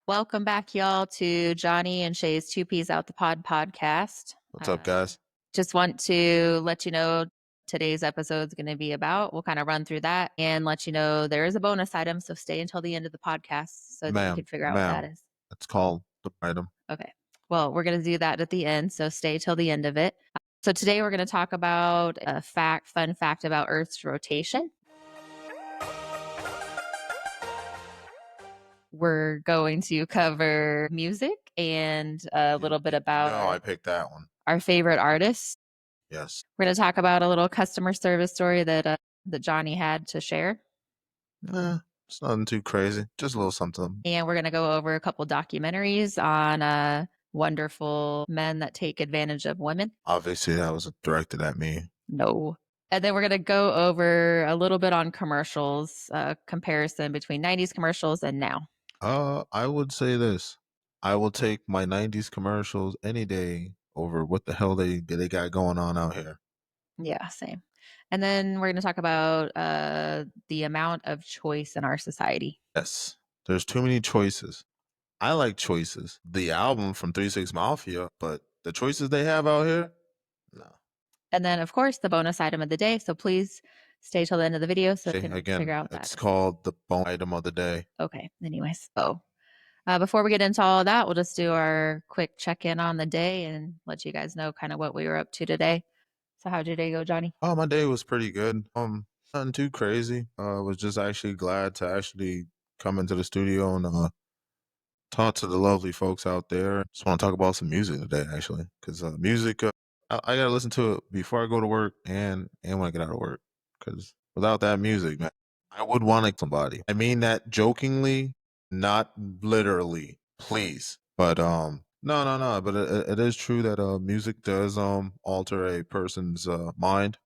Welcome back, y'all, to Johnny and Shay's Two Peas Out the Pod podcast. What's up, guys? Just want to let you know today's episode is going to be about. We'll kind of run through that and let you know there is a bonus item. So stay until the end of the podcast so that you can figure out what that is. It's called the item. Okay. Well, we're going to do that at the end. So stay till the end of it. So today we're going to talk about a fun fact about Earth's rotation. We're going to cover music and a little bit about I picked that one. Our favorite artists. Yes. We're going to talk about a little customer service story that Johnny had to share. It's nothing too crazy. Just a little something. And we're going to go over a couple documentaries on wonderful men that take advantage of women. Obviously, that was directed at me. No. And then we're going to go over a little bit on commercials, comparison between 90s commercials and now. I would say this. I will take my 90s commercials any day over what the hell they got going on out here. Yeah, same. And then we're going to talk about the amount of choice in our society. Yes. There's too many choices. I like choices. The album from 3 6 Mafia, but the choices they have out here, no. And then, of course, the bonus item of the day. So please stay till the end of the video so you can figure out that. It's called the bonus item of the day. Okay. Anyways, so before we get into all of that, we'll just do our quick check-in on the day and let you guys know kind of what we were up to today. So how'd your day go, Johnny? Oh, my day was pretty good. Nothing too crazy. Was just actually glad to actually come into the studio and talk to the lovely folks out there. Just want to talk about some music today, actually, because music. I gotta listen to it before I go to work and when I get out of work. Because without that music, man, I would want to somebody. I mean that jokingly, not literally, please. But no. But it is true that music does alter a person's mind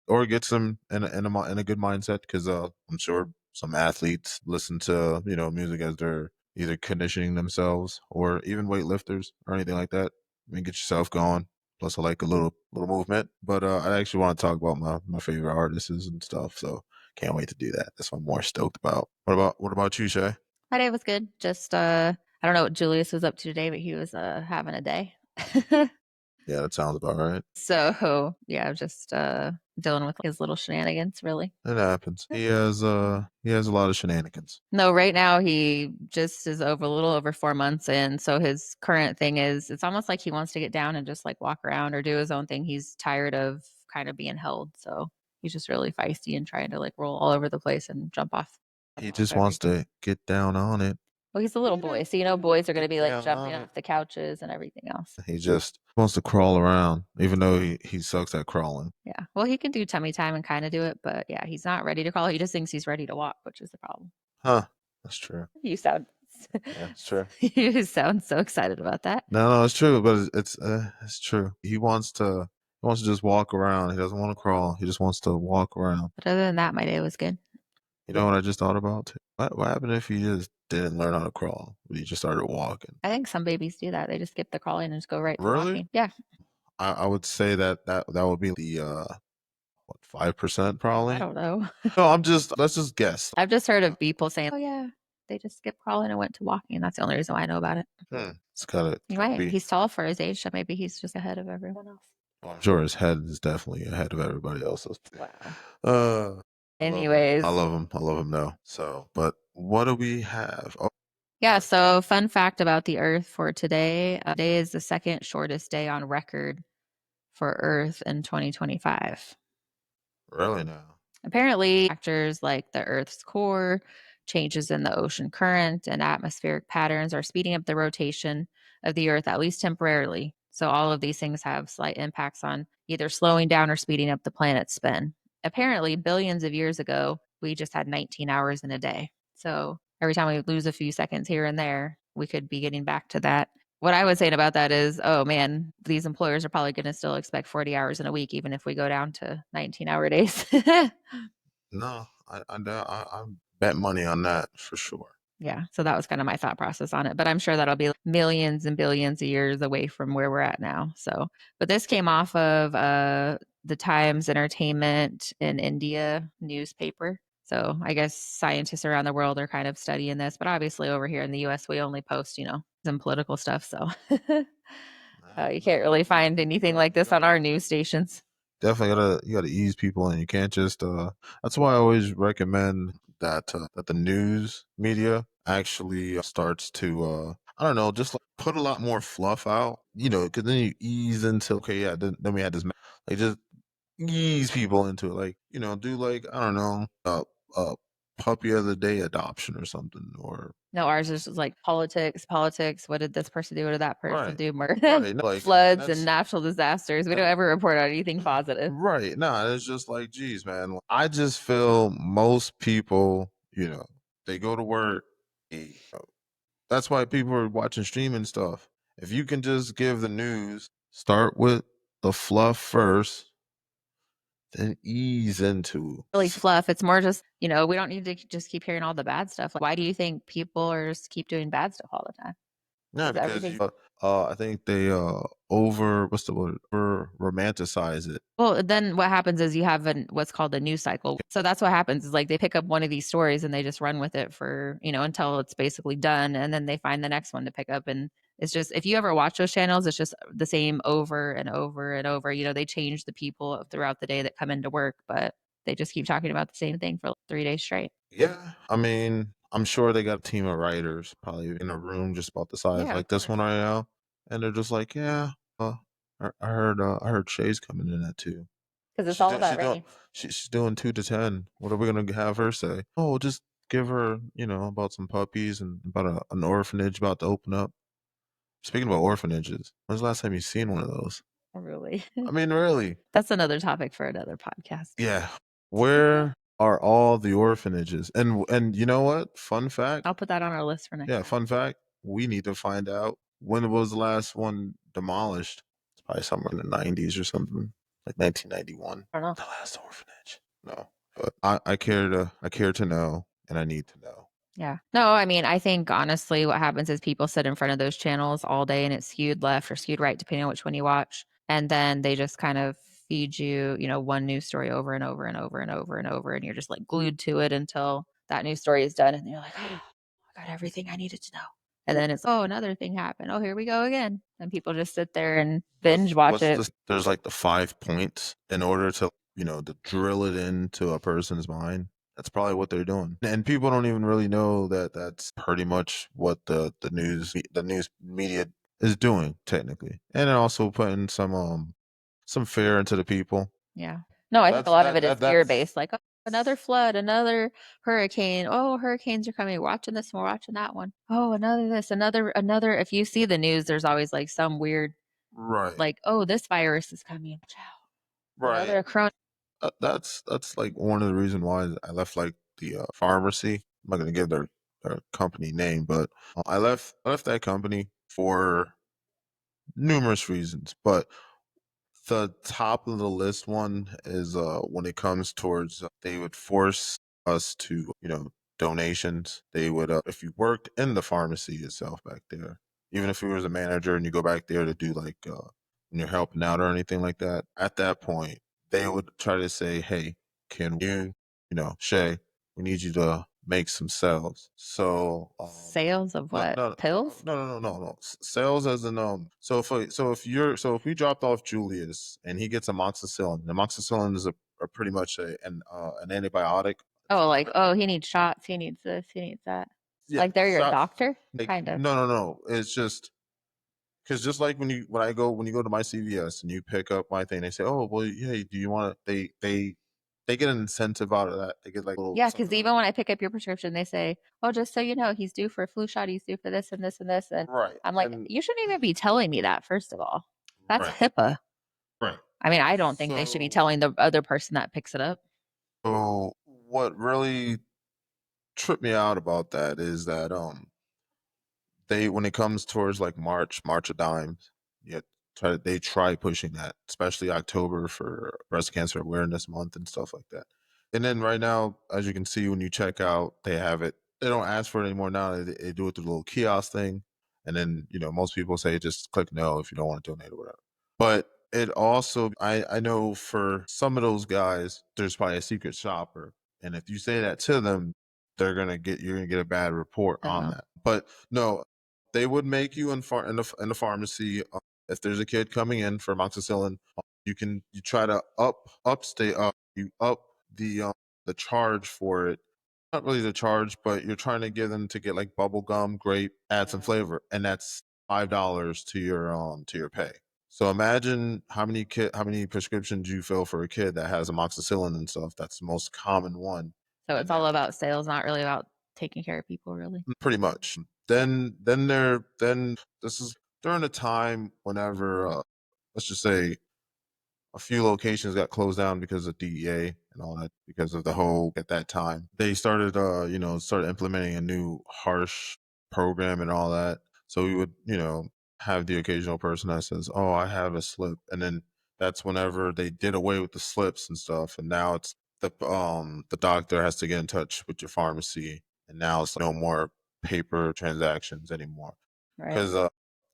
or gets them in a good mindset. Because I'm sure some athletes listen to music as they're either conditioning themselves or even weightlifters or anything like that. I mean, get yourself going. Plus, I like a little movement. But I actually want to talk about my favorite artists and stuff. So can't wait to do that. That's what I'm more stoked about. What about you, Shay? My day was good. Just I don't know what Julius was up to today, but he was having a day. Yeah, that sounds about right. So yeah, just dealing with his little shenanigans, really. It happens. He has a lot of shenanigans. No, right now he just is over a little over 4 months in. So his current thing is it's almost like he wants to get down and just like walk around or do his own thing. He's tired of kind of being held. So he's just really feisty and trying to like roll all over the place and jump off. He just wants to get down on it. Well, he's a little boy. So boys are going to be like jumping off the couches and everything else. He just wants to crawl around, even though he sucks at crawling. Yeah. Well, he can do tummy time and kind of do it, but yeah, he's not ready to crawl. He just thinks he's ready to walk, which is the problem. Huh. That's true. You sound Yeah, it's true. You sound so excited about that. No, it's true, but it's true. He wants to just walk around. He doesn't want to crawl. He just wants to walk around. But other than that, my day was good. You know what I just thought about? What happened if he just didn't learn how to crawl? He just started walking. I think some babies do that. They just skip the crawling and just go right to Really? walking. Yeah. I would say that would be the 5% probably. I don't know. No, let's just guess. I've just heard of people saying, "Oh yeah, they just skipped crawling and went to walking," and that's the only reason why I know about it. It's gotta be. He's tall for his age, so maybe he's just ahead of everyone else. Well, I'm sure his head is definitely ahead of everybody else's. Wow. Anyways, I love him though. So, but what do we have? Oh. Yeah, so fun fact about the Earth for today. Today is the second shortest day on record for Earth in 2025. Really now? Apparently, factors like the Earth's core, changes in the ocean current, and atmospheric patterns are speeding up the rotation of the Earth, at least temporarily. So all of these things have slight impacts on either slowing down or speeding up the planet's spin. Apparently, billions of years ago, we just had 19 hours in a day. So every time we lose a few seconds here and there, we could be getting back to that. What I was saying about that is, oh man, these employers are probably going to still expect 40 hours in a week, even if we go down to 19-hour days. No, I bet money on that for sure. Yeah, so that was kind of my thought process on it. But I'm sure that'll be millions and billions of years away from where we're at now. So, but this came off of the Times Entertainment in India newspaper. So I guess scientists around the world are kind of studying this, but obviously over here in the US, we only post, some political stuff. So Nah, you can't nah, really you find you anything gotta like you this on gotta our news stations. definitely you gotta ease people in. You can't just that's why I always recommend that the news media actually starts to I don't know, just like put a lot more fluff out, because then you ease into okay, yeah, then we had this like just ease people into it, like do like I don't know, uh puppy of the day adoption or something, or No, ours is just like politics, politics. What did this person do? What did that person right, do? right, no, like, and Floods and that's natural disasters. We don't and ever report on anything positive. right. Nah, it's just like, geez, man. I just feel most people, they go to work. That's why people are watching streaming stuff. If you can just give the news, start with the fluff first, then ease into. Really fluff. It's more just, we don't need to just keep hearing all the bad stuff. Like, why do you think people are just keep doing bad stuff all the time? Yeah, Because because everything. I think they over what's the word, over romanticize it. Well, then what happens is you have what's called a news cycle. So that's what happens is like they pick up one of these stories and they just run with it for, until it's basically done. And then they find the next one to pick up. And it's just, if you ever watch those channels, it's just the same over and over and over. They change the people throughout the day that come into work, but they just keep talking about the same thing for like 3 days straight. Yeah, I mean, I'm sure they got a team of writers probably in a room just about the size Yeah, of like this one course. right now, and they're just like, "Yeah, I heard Shay's coming in at 2. Because it's She's all doing about she's doing ratings. she's doing 2 to 10. What are we gonna have her say? Oh, we'll just give her, about some puppies and about an orphanage about to open up." Speaking about orphanages, when's the last time you seen one of those? Really. I mean, really? That's another topic for another podcast. Yeah. Where are all the orphanages? And you know what? Fun fact. I'll put that on our list for next Yeah, time. fun fact. We need to find out when was the last one demolished. It's probably somewhere in the 90s or something, like 1991. I don't know. The last orphanage. No, but I care to know, and I need to know. Yeah. No, I mean, I think honestly, what happens is people sit in front of those channels all day and it's skewed left or skewed right, depending on which one you watch. And then they just kind of feed you, one news story over and over and over and over and over. And you're just like glued to it until that news story is done. And you're like, oh, I got everything I needed to know. And then it's, oh, another thing happened. Oh, here we go again. And people just sit there and binge watch What's it. this? There's like the 5 points in order to drill it into a person's mind. That's probably what they're doing, and people don't even really know that that's pretty much what the news media is doing technically, and then also putting some fear into the people. Yeah. No, I think a That's lot of that it is that fear that's based, like, oh, another flood, another hurricane. Oh, hurricanes are coming. We're watching this one, we're watching that one. Oh, another this, another. If you see the news, there's always like some weird, right, like, oh, this virus is coming. Watch out. right. Another corona. That's like one of the reasons why I left like the pharmacy. I'm not gonna give their company name, but I left that company for numerous reasons, but the top of the list one is when it comes towards they would force us to, donations. They would if you worked in the pharmacy itself back there, even if you was a manager and you go back there to do like when you're helping out or anything like that, at that point they would try to say, "Hey, can you, Shay, we need you to make some sales." So Sales of no, what? no, Pills? no, no, no, no, no. Sales as in so if we dropped off Julius and he gets amoxicillin is a pretty much an antibiotic. It's Oh, a like, oh, he needs shots. He needs this. He needs that. yeah, Like they're your shot. doctor? Like Kind of. no, no, no. It's just because just like when you go to my CVS and you pick up my thing, they say, "Oh, well, hey, do you want to?" They get an incentive out of that. They get like a little Yeah, because something out even of when I pick up your prescription, they say, "Oh, just so you know, he's due for a flu shot. He's due for this and this and this." And it. Right, I'm like, and you shouldn't even be telling me that. First of all, that's right, HIPAA. right. I mean, I don't think they should be So, telling the other person that picks it up. so what really tripped me out about that is that they when it comes towards like March of Dimes, yeah, they try pushing that, especially October for breast cancer awareness month and stuff like that. And then right now, as you can see when you check out, they have it. They don't ask for it anymore now. They do it through the little kiosk thing, and then most people say just click no if you don't want to donate or whatever. But it also, I know for some of those guys, there's probably a secret shopper And if you say that to them, you're gonna get a bad report on Oh, that. But no, they would make you in the pharmacy, if there's a kid coming in for amoxicillin, you try to you up the charge for it. Not really the charge, but you're trying to get them to get like bubble gum, grape, add some yeah. flavor, and that's $5 to your pay. So imagine how many prescriptions you fill for a kid that has amoxicillin and stuff. That's the most common one, So and it's they all have to about sales, not really about taking care of people, really. pretty much. Then this is during a time whenever let's just say a few locations got closed down because of DEA and all that because of the whole at that time. They started started implementing a new harsh program and all that. So we would, have the occasional person that says, "Oh, I have a slip." And then that's whenever they did away with the slips and stuff and now it's the doctor has to get in touch with your pharmacy and now it's no more paper transactions anymore. Right. Cuz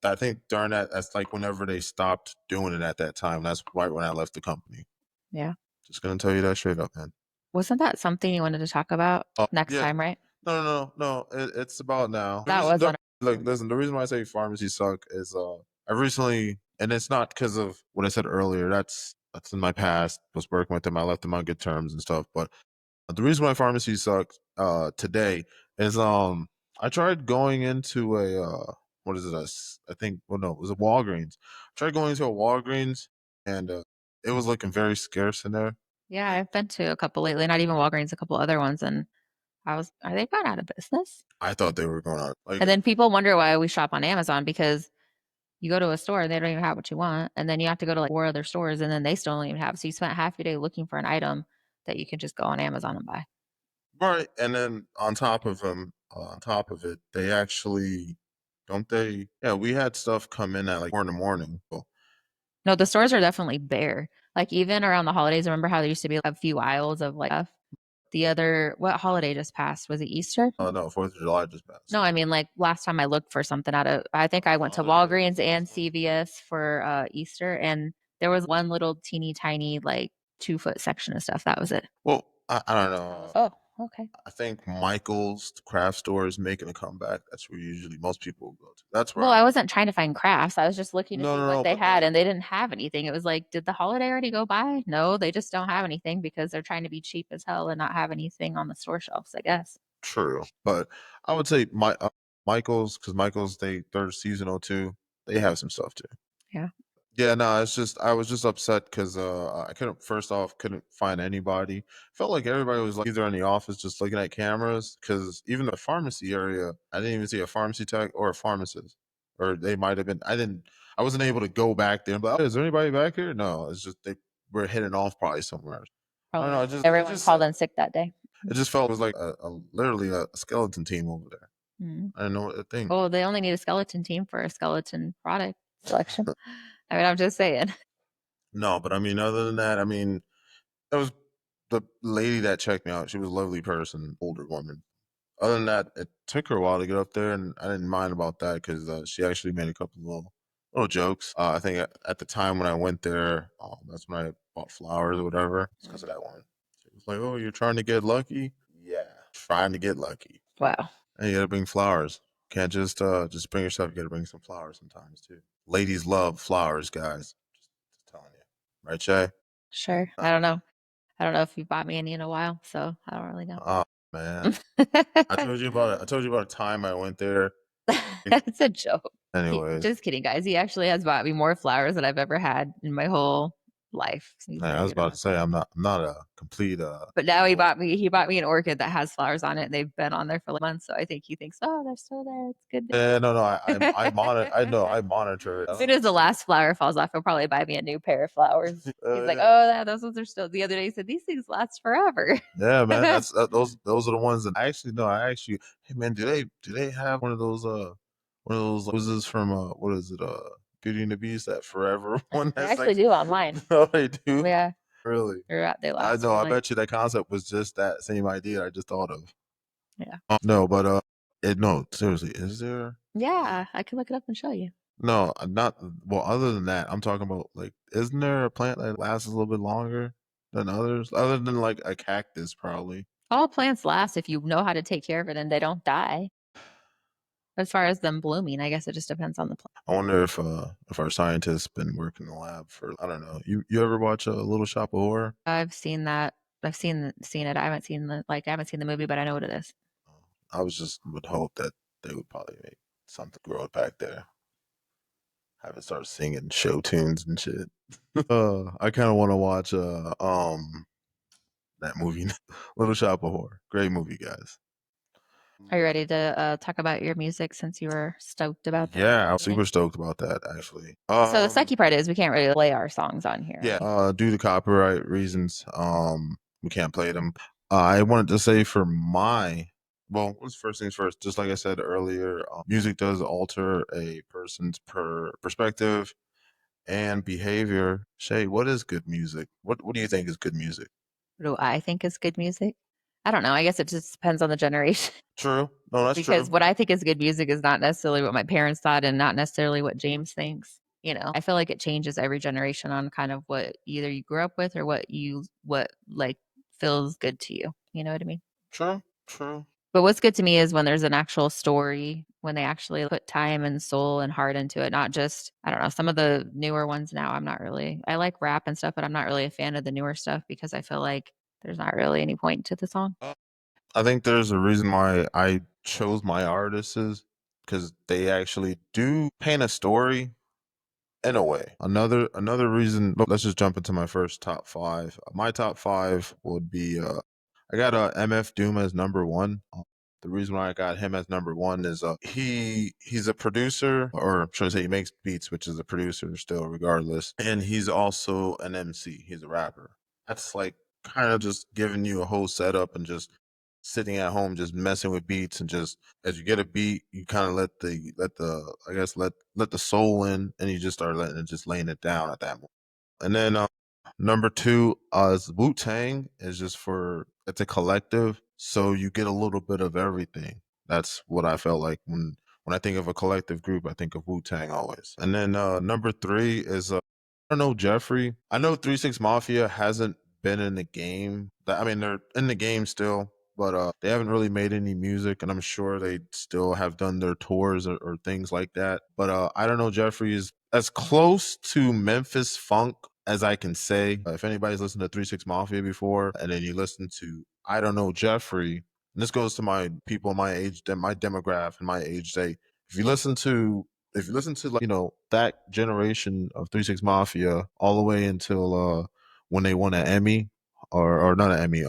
I think during that's like whenever they stopped doing it at that time. That's right when I left the company. Yeah. Just gonna tell you that straight up, man. Wasn't that something you wanted to talk about Oh next yeah, time, right? no. It's about now. That was on Look, listen. The reason why I say pharmacies suck is I recently, and it's not because of what I said earlier. That's in my past. Was working with them. I left them on good terms and stuff. But the reason why pharmacies suck today is I tried going into a what is it? I think well no, it was a Walgreens. I tried going into a Walgreens and it was looking very scarce in there. Yeah, I've been to a couple lately, not even Walgreens, a couple other ones, and are they gone out of business? I thought they were going on like And then people wonder why we shop on Amazon because you go to a store and they don't even have what you want, and then you have to go to like 4 other stores and then they still don't even have. So you spent half your day looking for an item that you can just go on Amazon and buy. right, and then on top of it, they actually don't they? Yeah, we had stuff come in at like 4 in the morning. Well, No, the stores are definitely bare. Like even around the holidays, remember how there used to be a few aisles of like stuff? What holiday just passed? Was it Easter? no, 4th of July just passed. No, I mean like last time I looked for something I think I went to Holiday. Walgreens and CVS for Easter and there was one little teeny tiny like 2 foot section of stuff. That was it. Well, I don't know. Oh, okay. I think Michael's the craft store is making a comeback. That's where usually most people go to. That's where Well, I I went. wasn't trying to find crafts. I was just looking to No, see no, what no. they But had, and they didn't have anything. It was like, did the holiday already go by? No, they just don't have anything because they're trying to be cheap as hell and not have anything on the store shelves, I guess. true. But I would say Michael's because Michael's they're seasonal too. They have some stuff too. Yeah. Yeah, no, it's just I was just upset because I couldn't find anybody. Felt like everybody was like either in the office just looking at cameras because even the pharmacy area, I didn't even see a pharmacy tech or a pharmacist, or they might have been. I wasn't able to go back there. But is there anybody back here? No, it's just they were heading off probably somewhere. I don't Probably know. everyone called in sick that day. It just felt it was like literally a skeleton team over there. Mm. I didn't know what to think. Well, they only need a skeleton team for a skeleton product selection. I mean, I'm just saying. No, but I mean, other than that, I mean, it was the lady that checked me out. She was a lovely person, older woman. Other than that, it took her a while to get up there, and I didn't mind about that because she actually made a couple of little jokes. I think at the time when I went there, that's when I bought flowers or whatever. It's because of that one. She was like, "Oh, you're trying to get lucky? Yeah, trying to get lucky. Wow. And you gotta bring flowers. Can't just bring yourself. You gotta bring some flowers sometimes too. Ladies love flowers, guys. Just telling you, right, Shay? Sure. I don't know. I don't know if you bought me any in a while, so I don't really know. Oh man, I told you about a time I went there. It's a joke. Anyways, Just kidding, guys. He actually has bought me more flowers than I've ever had in my whole life. So he's man, very I was good about about to that. say I'm not a complete But now fool. he bought me an orchid that has flowers on it. And they've been on there for like months, so I think he thinks, oh, they're still there. It's good. Yeah, no, I monitor. I know I As monitor it. soon as the last flower falls off, he'll probably buy me a new pair of flowers. He's like, Yeah. oh, those ones are still. The other day he said these things last forever. Yeah, man. Those are the ones that I actually know. I actually, hey man, do they have one of those roses from what is it Beauty and the Beast, that forever one They that's actually like do online. no they do Yeah, really. they I last know. for I like bet you that concept was just that same idea I just thought of. yeah. No, but no, seriously, is there? Yeah, I can look it up and show you. No, not well. Other than that, I'm talking about like, isn't there a plant that lasts a little bit longer than others? Other than like a cactus, probably. All plants last if you know how to take care of it and they don't die. As far as them blooming, I guess it just depends on the plant. I wonder if our scientists been working in the lab for I don't know. You ever watch a Little Shop of Horror? I've seen that. I've seen it. I haven't seen I haven't seen the movie, but I know what it is. I was just would hope that they would probably make something grow it back there. Have it start singing show tunes and shit. I kind of want to watch that movie, Little Shop of Horror. Great movie, guys. Are you ready to talk about your music since you were stoked about that Yeah, I was beginning? super stoked about that actually. So the sucky part is we can't really play our songs on here, Yeah, right? due to copyright reasons, we can't play them. I wanted to say for my well, what's first things first? Just like I said earlier, music does alter a person's perspective and behavior. Shay, what is good music? What do you think is good music? What do I think is good music? I don't know. I guess it just depends on the generation. True. No, that's Because true. what I think is good music is not necessarily what my parents thought and not necessarily what James thinks. I feel like it changes every generation on kind of what either you grew up with or what like feels good to you. You know what I mean? True. True. But what's good to me is when there's an actual story, when they actually put time and soul and heart into it, not just, I don't know, some of the newer ones now, I like rap and stuff, but I'm not really a fan of the newer stuff because I feel like there's not really any point to the song. I think there's a reason why I chose my artists is because they actually do paint a story in a way. Another reason. Let's just jump into my first top five. My top five would be I got MF Doom as number one. The reason why I got him as number one is he's a producer, or should I say he makes beats, which is a producer still, regardless. And he's also an MC. He's a rapper. That's like kind of just giving you a whole setup and just sitting at home just messing with beats and just as you get a beat you kind of let the I guess let the soul in and you just start letting it just laying it down at that moment. And then number two is Wu-Tang is just for it's a collective, so you get a little bit of everything. That's what I felt like when I think of a collective group, I think of Wu-Tang always. And then number three is I don't know Jeffrey. I know 3 6 Mafia hasn't been in the game. I mean they're in the game still, but they haven't really made any music, and I'm sure they still have done their tours or things like that. But I don't know Jeffrey is as close to Memphis Funk as I can say. If anybody's listened to 3 6 Mafia before, and then you listen to I don't know Jeffrey, and this goes to my people my age, my demographic, and my age. They if you listen to like that generation of 3 6 Mafia all the way until when they won an Emmy or not an Emmy,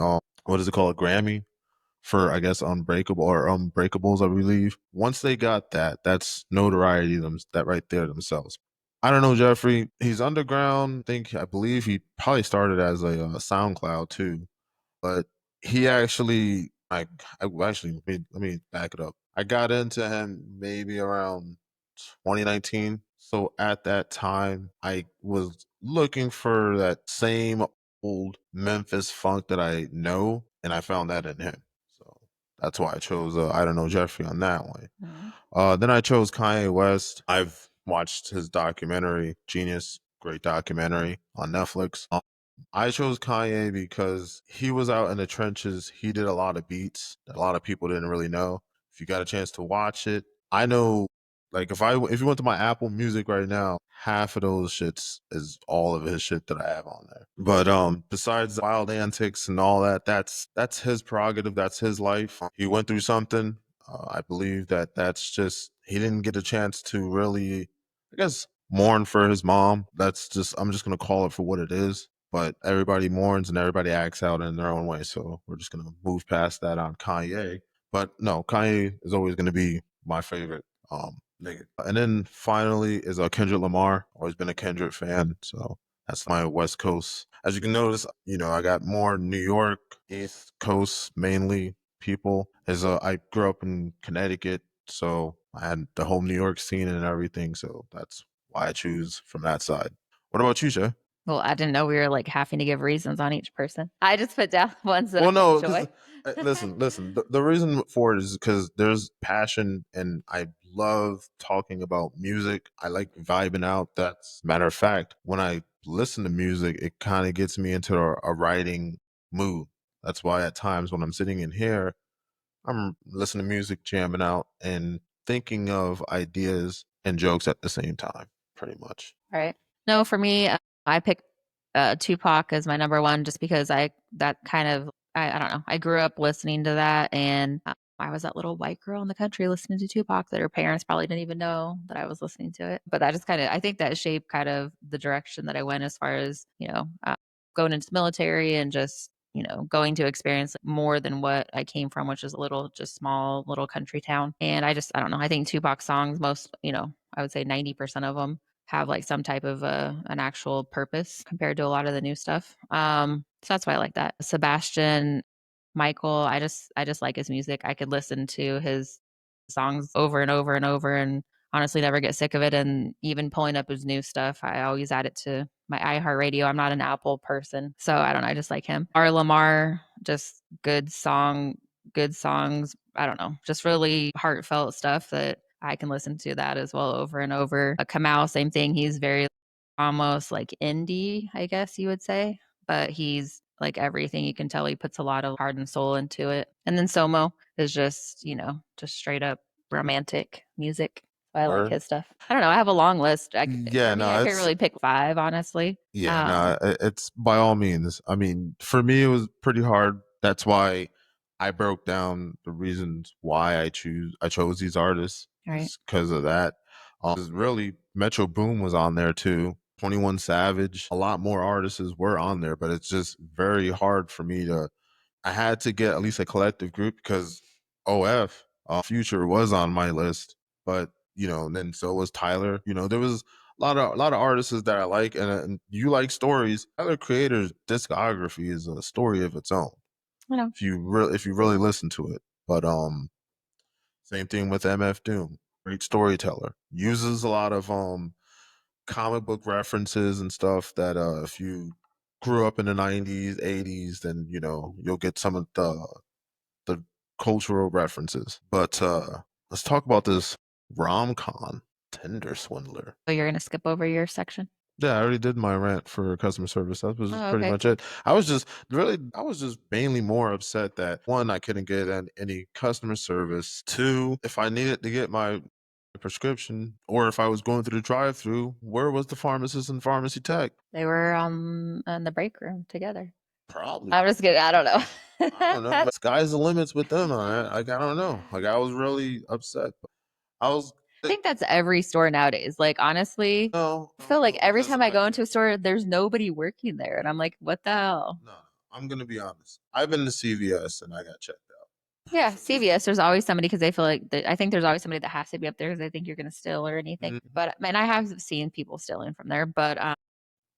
what is it called, a Grammy for I guess Unbreakable or Unbreakables, I believe. Once they got that, that's notoriety that right there themselves. I don't know Jeffrey. He's underground. I believe he probably started as a SoundCloud too, but he actually I actually let me back it up. I got into him maybe around 2019. So at that time, I was looking for that same old Memphis funk that I know, and I found that in him. So that's why I chose I don't know Jeffrey on that one. Mhm. Then I chose Kanye West. I've watched his documentary, Genius, great documentary on Netflix. I chose Kanye because he was out in the trenches. He did a lot of beats that a lot of people didn't really know. If you got a chance to watch it, I know like if you went to my Apple Music right now, half of those shits is all of his shit that I have on there. But besides the wild antics and all that, that's his prerogative, that's his life. He went through something. I believe that's just he didn't get a chance to really I guess mourn for his mom. That's just I'm just gonna call it for what it is. But everybody mourns and everybody acts out in their own way. So we're just gonna move past that on Kanye. But no, Kanye is always gonna be my favorite nigga. And then finally is Kendrick Lamar. Always been a Kendrick fan. So that's my West Coast. As you can notice, I got more New York, East Coast mainly people. As I grew up in Connecticut, so I had the whole New York scene and everything. So that's why I choose from that side. What about you, Shay? Well, I didn't know we were like having to give reasons on each person. I just put down ones that Well, I no, because enjoy. listen. The reason for it is because there's passion, and I love talking about music. I like vibing out. That's matter of fact. When I listen to music, it kind of gets me into a writing mood. That's why at times when I'm sitting in here, I'm listening to music, jamming out, and thinking of ideas and jokes at the same time, pretty much. Right. No, for me, I picked Tupac as my number one just because that kind of, I don't know. I grew up listening to that, and I was that little white girl in the country listening to Tupac that her parents probably didn't even know that I was listening to it. But that just kind of, I think that shaped kind of the direction that I went as far as, going into the military and just, going to experience more than what I came from, which is a little, just small little country town. And I don't know. I think Tupac songs, most, I would say 90% of them have like some type of an actual purpose compared to a lot of the new stuff. So that's why I like that. Sebastian Michael, I just like his music. I could listen to his songs over and over and over and honestly never get sick of it. And even pulling up his new stuff, I always add it to my iHeartRadio. I'm not an Apple person, so I don't know. I just like him. R. Lamar, just good songs. I don't know, just really heartfelt stuff that I can listen to that as well over and over. Kamau, same thing. He's very almost like indie, I guess you would say, but he's like everything. You can tell he puts a lot of heart and soul into it. And then Somo is just, just straight up romantic music. I like Or his stuff. I don't know. I have a long list. yeah, For me, I no, can't it's really pick five, honestly. yeah, no, it's by all means. I mean, for me, it was pretty hard. That's why I broke down the reasons why I chose these artists Right. because of that. 'Cause really, Metro Boom was on there too. 21 Savage, a lot more artists were on there, but it's just very hard for me to. I had to get at least a collective group because OF Future was on my list, but and then so was Tyler. There was a lot of artists that I like, and you like stories. Tyler Creator's discography is a story of its own. I know. If you really listen to it, but same thing with MF Doom. Great storyteller. Uses a lot of comic book references and stuff that if you grew up in the 90s, 80s, then you'll get some of the cultural references. But let's talk about this Rom-Con Tinder Swindler. So you're gonna skip over your section? Yeah, I already did my rant for customer service. That was Oh, pretty okay, much cool. it. I was just mainly more upset that one, I couldn't get any customer service. Two, if I needed to get my prescription or if I was going through the drive-through, where was the pharmacist and pharmacy tech? They were in the break room together. Probably. I'm just kidding. I don't know. I don't know. Sky's the limits with them. Like I don't know. Like I was really upset. But I was I think that's every store nowadays. Like, honestly, no, I no, feel like no, every because time I go into a store, there's nobody working there. And I'm like, what the hell? no, I'm gonna be honest. I've been to CVS and I got checked out. Yeah, CVS, there's always somebody because they feel like I think there's always somebody that has to be up there because they think you're going to steal or anything. Mhm. But man, I have seen people stealing from there. But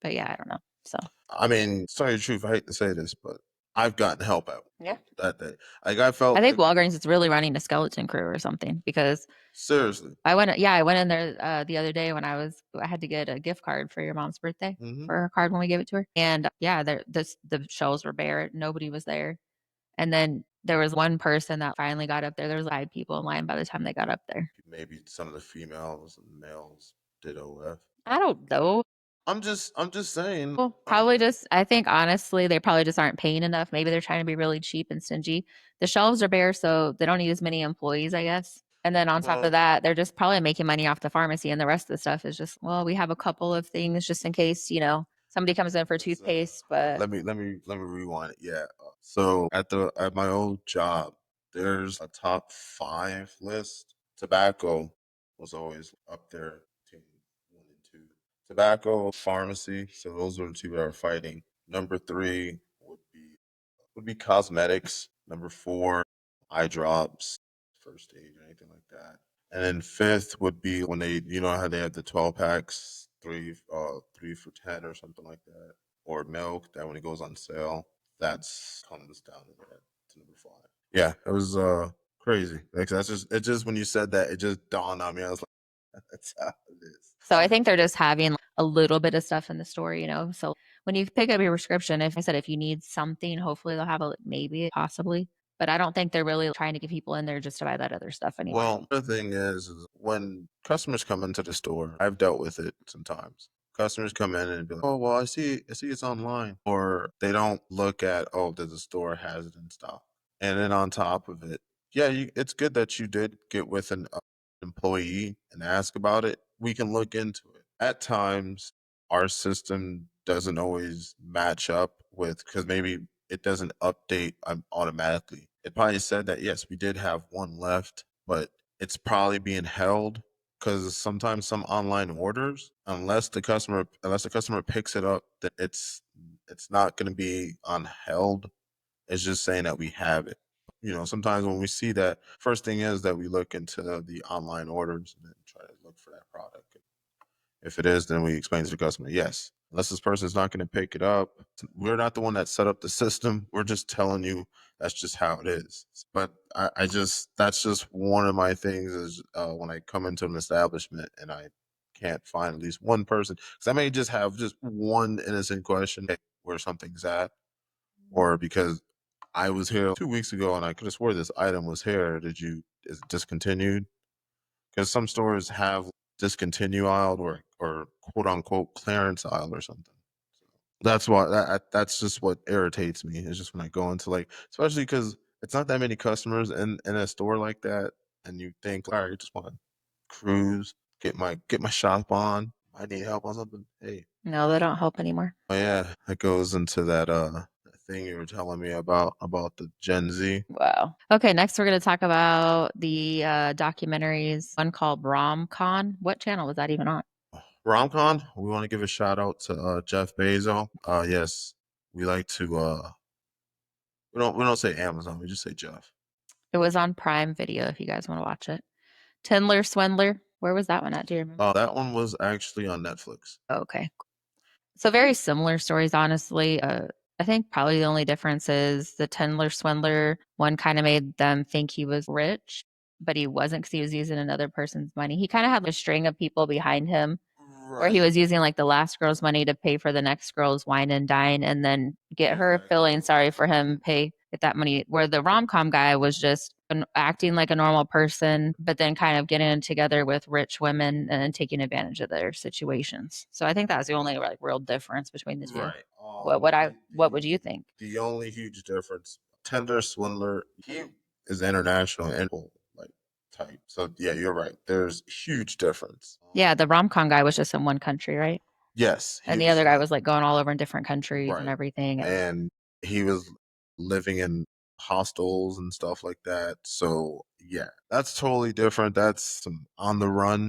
yeah, I don't know. So I mean, tell you the truth, I hate to say this, but I've gotten help out yeah, that day. Like I I felt think like Walgreens is really running a skeleton crew or something because seriously. I went in there the other day when I had to get a gift card for your mom's birthday Hmm. for her card when we gave it to her. And yeah, the shelves were bare. Nobody was there. And then there was one person that finally got up there. There was 5 people in line by the time they got up there. Maybe some of the females and males did OF. I don't know. I'm just saying. Well, probably just I think honestly, they probably just aren't paying enough. Maybe they're trying to be really cheap and stingy. The shelves are bare, so they don't need as many employees, I guess. And then on top of Well, that, they're just probably making money off the pharmacy, and the rest of the stuff is just, well, we have a couple of things just in case, somebody comes in for let's toothpaste, but let me rewind it. Yeah. So at my old job, there's a top 5 list. Tobacco was always up there between 1 and 2. Tobacco, pharmacy. So those are the two that are fighting. Number 3 would be cosmetics. Number 4, eye drops, first aid, or anything like that. And then fifth would be when how they have the 12 packs, three for 10 or something like that, or milk that when it goes on sale, that's comes down to that to number 5. Yeah, it was crazy. Like it just when you said that, it just dawned on me. I was like, that's how it is. so I think they're just having a little bit of stuff in the store. So when you pick up your prescription, if I said if you need something, hopefully they'll have a maybe, possibly. But I don't think they're really trying to get people in there just to buy that other stuff anymore. Well, the thing is when customers come into the store, I've dealt with it sometimes. Customers come in and be like, "Oh, well, I see it's online," or they don't look at, "Oh, does the store has it in stock?" And then on top of it, yeah, it's good that you did get with an employee and ask about it. We can look into it. At times, our system doesn't always match up with because maybe it doesn't update automatically. It probably said that yes, we did have one left, but it's probably being held because sometimes some online orders, unless the customer picks it up, that it's not going to be on held. It's just saying that we have it. You know, sometimes when we see that, first thing is that we look into the online orders and then try to look for that product. If it is, then we explain to the customer, yes, unless this person is not going to pick it up, we're not the one that set up the system. We're just telling you that's just how it is. But I just, that's just one of my things is when I come into an establishment and I can't find at least one person, because I may just have just one innocent question where something's at, or because I was here 2 weeks ago and I could have swore this item was here. Is it discontinued? Because some stores have discontinue aisle or quote unquote clearance aisle or something. That's why that's just what irritates me. It's just when I go into like, especially because it's not that many customers in a store like that, and you think, all right, I just want to cruise, get my shop on. I need help on something. Hey, No, they don't help anymore. oh yeah, that goes into that thing you were telling me about the Gen Z. Wow. Okay, next we're going to talk about the documentaries. One called Rom-Con. What channel was that even on? Rom-Con, we want to give a shout out to Jeff Bezos. Yes, we like to we don't say Amazon, we just say Jeff. It was on Prime Video if you guys want to watch it. Tindler Swindler. Where was that one at? Do you remember? That one was actually on Netflix. Okay. So very similar stories, honestly. I think probably the only difference is the Tindler Swindler one kind of made them think he was rich, but he wasn't because he was using another person's money. He kind of had a string of people behind him where he Right. was using like the last girl's money to pay for the next girl's wine and dine and then get her Exactly. feeling sorry for him, get that money. Where the rom-com guy was just acting like a normal person, but then kind of getting together with rich women and then taking advantage of their situations. So I think that's the only like real difference between the two. Right. What would you think? The only huge difference, Tender Swindler, he is international and like type. So yeah, you're right. There's huge difference. Yeah, the rom-com guy was just in one country, right? Yes, he And the was other guy was like going all over in different countries and right, everything. And and he was living in hostels and stuff like that. So yeah, that's totally different. That's some on the run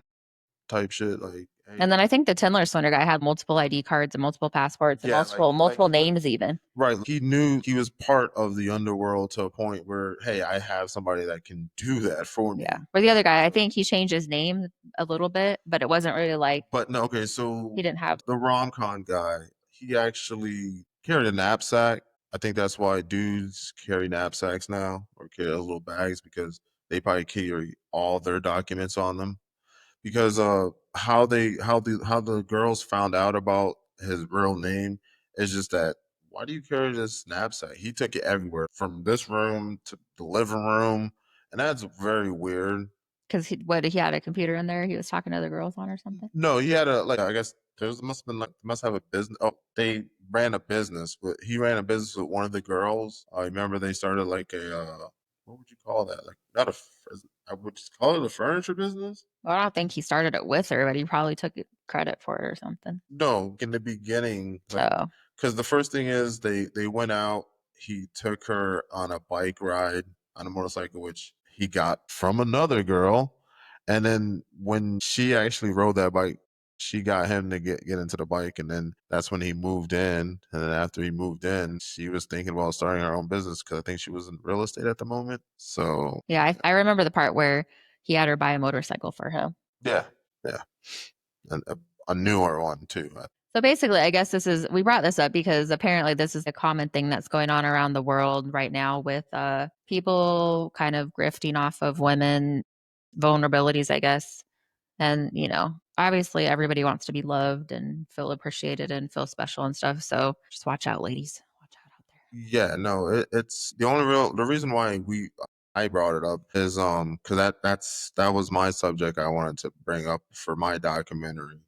type shit. Like, hey, And then I think the Tindler Swindler guy had multiple ID cards and multiple passports and yeah, multiple names even. right. He knew he was part of the underworld to a point where, hey, I have somebody that can do that for Yeah. me. For the other guy, I So, think he changed his name a little bit, but it wasn't really like but no, okay. he So didn't have. the Rom-Con guy, he actually carried a knapsack. I think that's why dudes carry knapsacks now or carry those little bags because they probably carry all their documents on them. Because how the girls found out about his real name is just that, why do you carry this knapsack? He took it everywhere from this room to the living room, and that's very weird. Because he had a computer in there he was talking to other girls on or something. No, he had a like I guess there's must have been like must have a business. Oh, they ran a business, but he ran a business with one of the girls. I remember they started like a what would you call that? Like not a I would just call it a furniture business. Well, I don't think he started it with her, but he probably took credit for it or something. No, in the beginning, like, So because the first thing is they went out. He took her on a bike ride on a motorcycle, which he got from another girl, and then when she actually rode that bike, she got him to get into the bike, and then that's when he moved in. And then after he moved in, she was thinking about starting her own business because I think she was in real estate at the moment. So yeah, I remember the part where he had her buy a motorcycle for him. yeah, yeah, and a newer one too. So basically, I guess we brought this up because apparently this is a common thing that's going on around the world right now with people kind of grifting off of women vulnerabilities, I guess. And, obviously everybody wants to be loved and feel appreciated and feel special and stuff. So just watch out, ladies. Watch out out there. Yeah, no, it's the reason why I brought it up is because that was my subject I wanted to bring up for my documentary.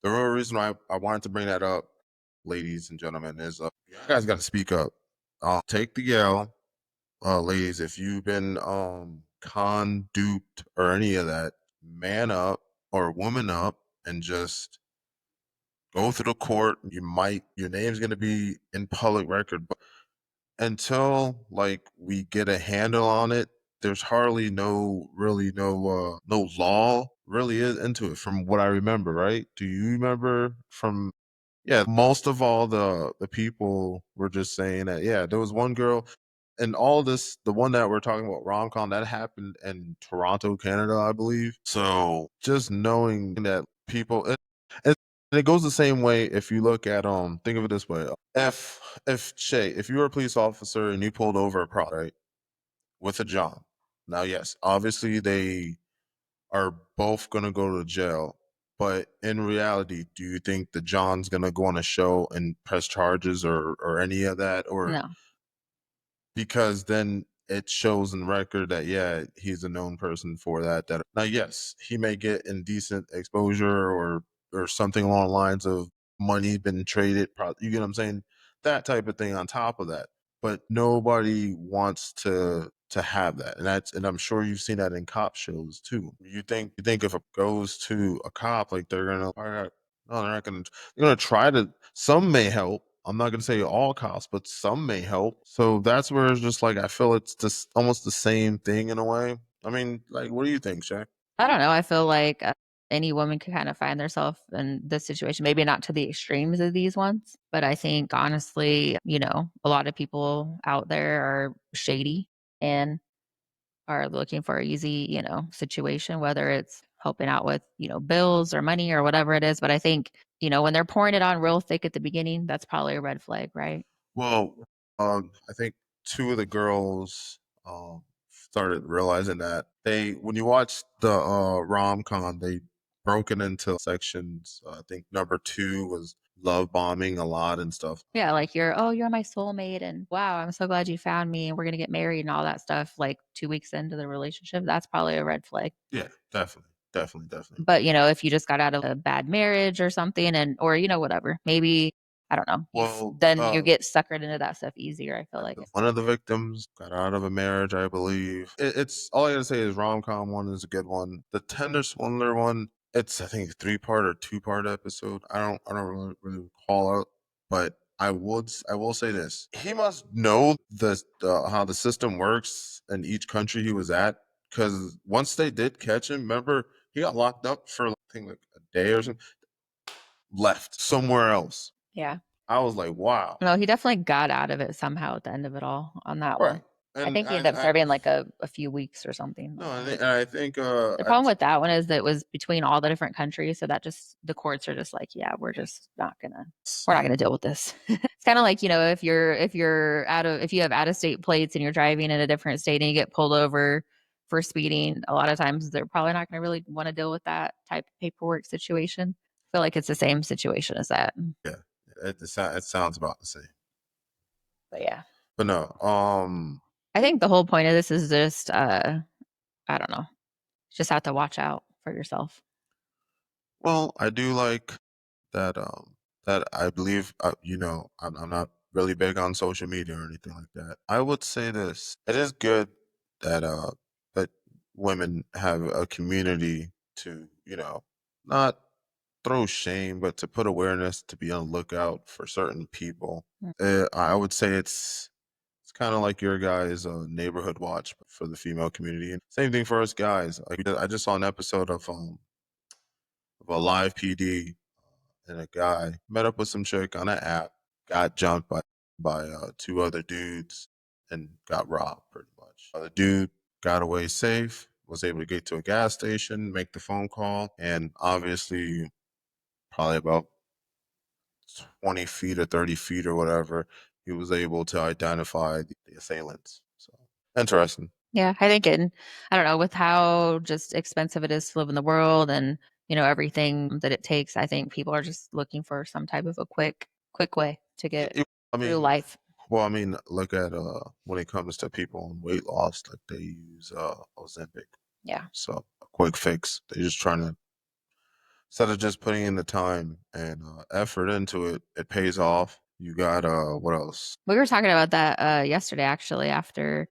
The real reason why I wanted to bring that up, ladies and gentlemen, is you guys got to speak up. Take the L, ladies. If you've been con duped or any of that, man up or woman up and just go through the court. Your name's gonna be in public record, but until like we get a handle on it, there's hardly no law really is into it from what I remember, right? Do you remember from yeah, most of all the people were just saying that yeah, there was one girl and all this the one that we're talking about Rom-Con that happened in Toronto, Canada, I believe. So just knowing that people and it goes the same way if you look at think of it this way. If Shay, if you were a police officer and you pulled over a pro right with a John. Now yes, obviously they are both gonna go to jail. But in reality, do you think the John's gonna go on a show and press charges or any of that? Or No. because then it shows in record that yeah, he's a known person for that. Now, yes, he may get indecent exposure or something along the lines of money been traded. You get what I'm saying? That type of thing on top of that. But nobody wants to have that, and I'm sure you've seen that in cop shows too. You think if it goes to a cop, like they're gonna, all right, no, they're not gonna. They're gonna try to. Some may help. I'm not gonna say all cops, but some may help. So that's where it's just like I feel it's just almost the same thing in a way. I mean, like, what do you think, Shaq? I don't know. I feel like any woman could kind of find themselves in this situation. Maybe not to the extremes of these ones, but I think honestly, a lot of people out there are shady and are looking for a easy, situation, whether it's helping out with, bills or money or whatever it is. But I think, when they're pouring it on real thick at the beginning, that's probably a red flag, right? Well, I think two of the girls started realizing that when you watch the rom-com, they broke it into sections. I think number two was love bombing a lot and stuff. Yeah, like you're my soulmate and wow, I'm so glad you found me and we're gonna get married and all that stuff like 2 weeks into the relationship. That's probably a red flag. Yeah, definitely, definitely, definitely. But, if you just got out of a bad marriage or something and or, whatever, maybe, I don't know, Well, then you get suckered into that stuff easier, I feel like. one of the victims got out of a marriage, I believe. It's all I gotta say is rom-com one is a good one. The Tender Swindler one, it's I think a 3-part or 2-part episode. I don't really recall it, but I will say this. He must know how the system works in each country he was at. Because once they did catch him, remember he got locked up for I think like a day or something, left somewhere else. Yeah. I was like, wow. No, he definitely got out of it somehow at the end of it all on that one. Right. I And think he ended up serving like a few weeks or something no, like that. I think The problem with that one is that it was between all the different countries, so that just the courts are just like, yeah, we're not gonna deal with this. It's kind of like, if you have out of state plates and you're driving in a different state and you get pulled over for speeding, a lot of times they're probably not gonna really want to deal with that type of paperwork situation. I feel like it's the same situation as that. yeah, it sounds about the same. But yeah. But no, I think the whole point of this is just I don't know. Just have to watch out for yourself. well, I do like that. That I believe. I'm not really big on social media or anything like that. I would say this: it is good that that women have a community to not throw shame, but to put awareness to be on the lookout for certain people. Mm. I would say it's kind of like your guys' neighborhood watch for the female community, and same thing for us guys. Like I just saw an episode of a live PD, and a guy met up with some chick on an app, got jumped by two other dudes, and got robbed pretty much. The dude got away safe, was able to get to a gas station, make the phone call, and obviously probably about 20 feet or 30 feet or whatever, he was able to identify the assailants. So interesting. Yeah, I think I don't know, with how just expensive it is to live in the world and, everything that it takes, I think people are just looking for some type of a quick way to get I through mean, life. well, I mean, look at when it comes to people on weight loss, like they use Ozempic. Yeah. So a quick fix. They're just trying to instead of just putting in the time and effort into it, it pays off. You got what else? We were talking about that yesterday, actually, after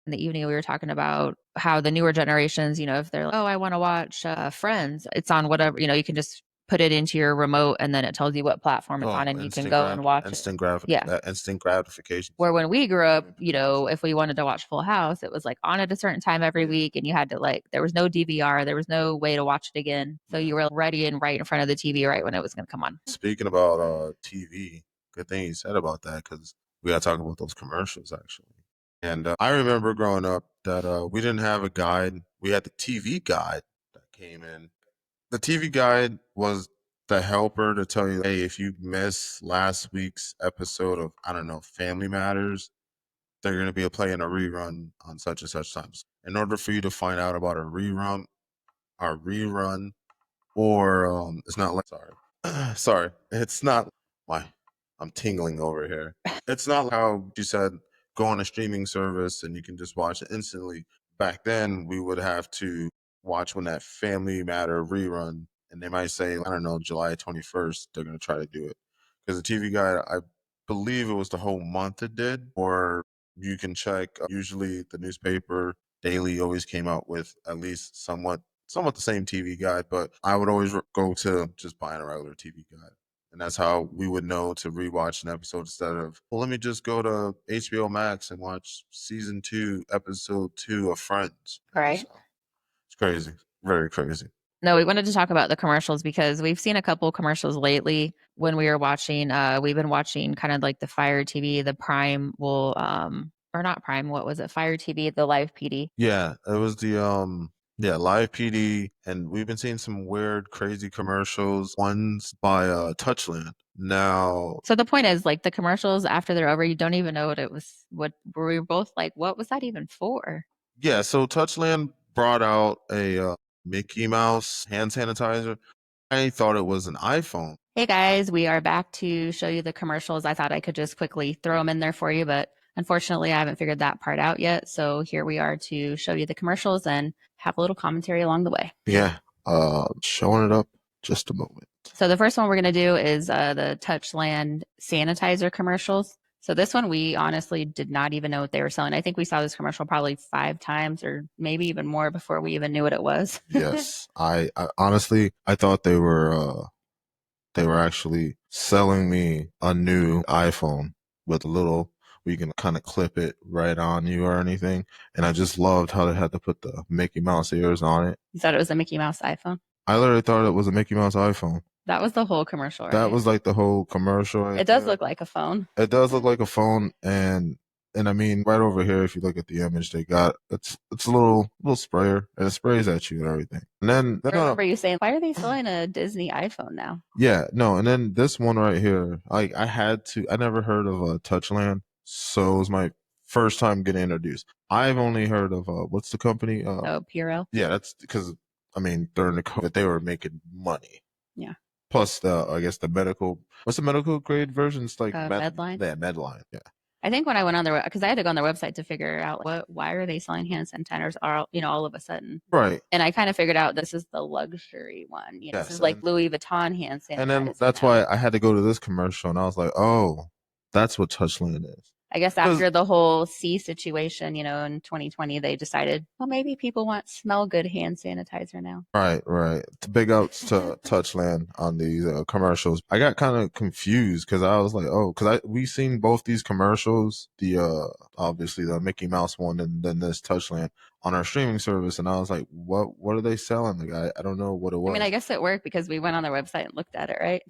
in the evening, we were talking about how the newer generations, if they're like, oh, I want to watch Friends, it's on whatever, you can just put it into your remote and then it tells you what platform it's on Oh, and you can go and watch it. Yeah. instant gratification. Where when we grew up, if we wanted to watch Full House, it was like on at a certain time every week and you had to there was no DVR, there was no way to watch it again. So you were ready and right in front of the TV right when it was going to come on. Speaking about TV, good thing you said about that because we got to talk about those commercials actually. And I remember growing up that we didn't have a guide. We had the TV guide that came in. The TV guide was the helper to tell you, hey, if you miss last week's episode of, I don't know, Family Matters, they're going to be playing a rerun on such and such times. In order for you to find out about a rerun, or it's not like, sorry, it's not why I'm tingling over here. It's not how you said go on a streaming service and you can just watch it instantly. Back then, we would have to watch when that Family Matter rerun, and they might say, I don't know, July 21st, they're going to try to do it. Because the TV Guide, I believe it was the whole month it did, or you can check. Usually, the newspaper daily always came out with at least somewhat the same TV guide, but I would always go to just buying a regular TV guide. And that's how we would know to rewatch an episode instead of, well, let me just go to HBO Max and watch season 2, episode 2 of Friends. Right. So, it's crazy. Very crazy. No, we wanted to talk about the commercials because we've seen a couple commercials lately when we were watching. We've been watching kind of like the Fire TV, the Prime will, or not Prime, what was it? Fire TV, the Live PD. Yeah, it was the Live PD, and we've been seeing some weird, crazy commercials. One's by Touchland. Now, So the point is, like the commercials after they're over, you don't even know what it was. What were we both like? What was that even for? yeah, so Touchland brought out a Mickey Mouse hand sanitizer. I thought it was an iPhone. Hey guys, we are back to show you the commercials. I thought I could just quickly throw them in there for you, but unfortunately, I haven't figured that part out yet. So here we are to show you the commercials and have a little commentary along the way. Yeah, showing it up just a moment. So the first one we're going to do is the Touchland sanitizer commercials. So this one, we honestly did not even know what they were selling. I think we saw this commercial probably 5 times or maybe even more before we even knew what it was. Yes, I honestly I thought they were actually selling me a new iPhone with a little where you can kind of clip it right on you or anything. And I just loved how they had to put the Mickey Mouse ears on it. You thought it was a Mickey Mouse iPhone? I literally thought it was a Mickey Mouse iPhone. That was the whole commercial, right? That was like the whole commercial. Right, it does look like a phone. It does look like a phone, and I mean, right over here, if you look at the image, they got it's a little sprayer, and it sprays at you and everything. And then I remember you saying, "Why are they selling a Disney iPhone now?" Yeah, no, and then this one right here, I never heard of Touchland, so it was my first time getting introduced. I've only heard of what's the company? Purell. Yeah, that's because I mean during the COVID they were making money. Yeah. Plus I guess the medical, what's the medical grade version? It's like Medline. Yeah, Medline. Yeah. I think when I went on their, because I had to go on their website to figure out why are they selling hand sanitizers all of a sudden. Right. And I kind of figured out this is the luxury one. Yes, this is like Louis Vuitton hand sanitizer. And then that's why I had to go to this commercial and I was like, oh, that's what Touchland is. I guess after the whole C situation, in 2020, they decided, well, maybe people want smell good hand sanitizer now. Right. Big ups to Touchland on these commercials. I got kind of confused because I was like, oh, because we seen both these commercials, the obviously the Mickey Mouse one and then this Touchland on our streaming service, and I was like, what are they selling? Like, I don't know what it was. I mean, I guess it worked because we went on their website and looked at it, right?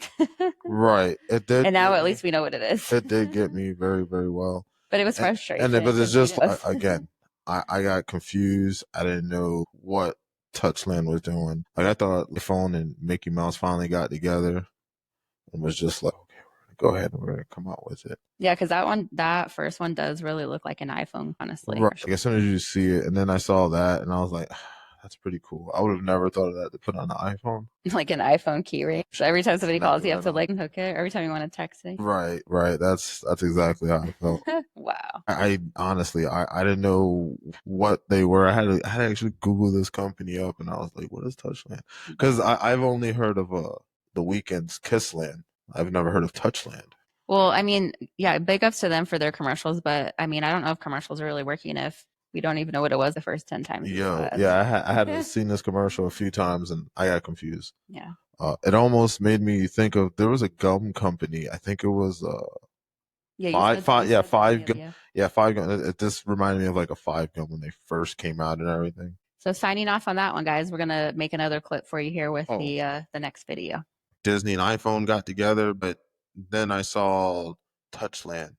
Right. It did. And now at least we know what it is. It did get me very, very well. But it was frustrating. But it's just again, I got confused. I didn't know what Touchland was doing. Like I thought the phone and Mickey Mouse finally got together and was just like, okay, we're gonna go ahead and we're gonna come out with it. Yeah, because that first one does really look like an iPhone, honestly. Right. Like, as soon as you see it, and then I saw that, and I was like, That's pretty cool. I would have never thought of that to put on the iPhone. Like an iPhone key ring. So every time somebody calls, Never you have heard to of. like hook it. Every time you want to text it. Right, right. That's exactly how I felt. Wow. I honestly I didn't know what they were. I had to actually Google this company up, and I was like, "What is Touchland?" Because I've only heard of the Weeknd's Kissland. I've never heard of Touchland. Well, I mean, yeah, big ups to them for their commercials, but I mean, I don't know if commercials are really working if we don't even know what it was the first 10 times we saw Yo, it. yeah, I had seen this commercial a few times, and I got confused. Yeah. It almost made me think of there was a gum company. I think it was Yeah, five you yeah said that, five yeah. yeah five gum. This reminded me of like a five gum when they first came out and everything. So signing off on that one, guys. We're gonna make another clip for you here with Oh, the next video. Disney and iPhone got together, but then I saw Touchland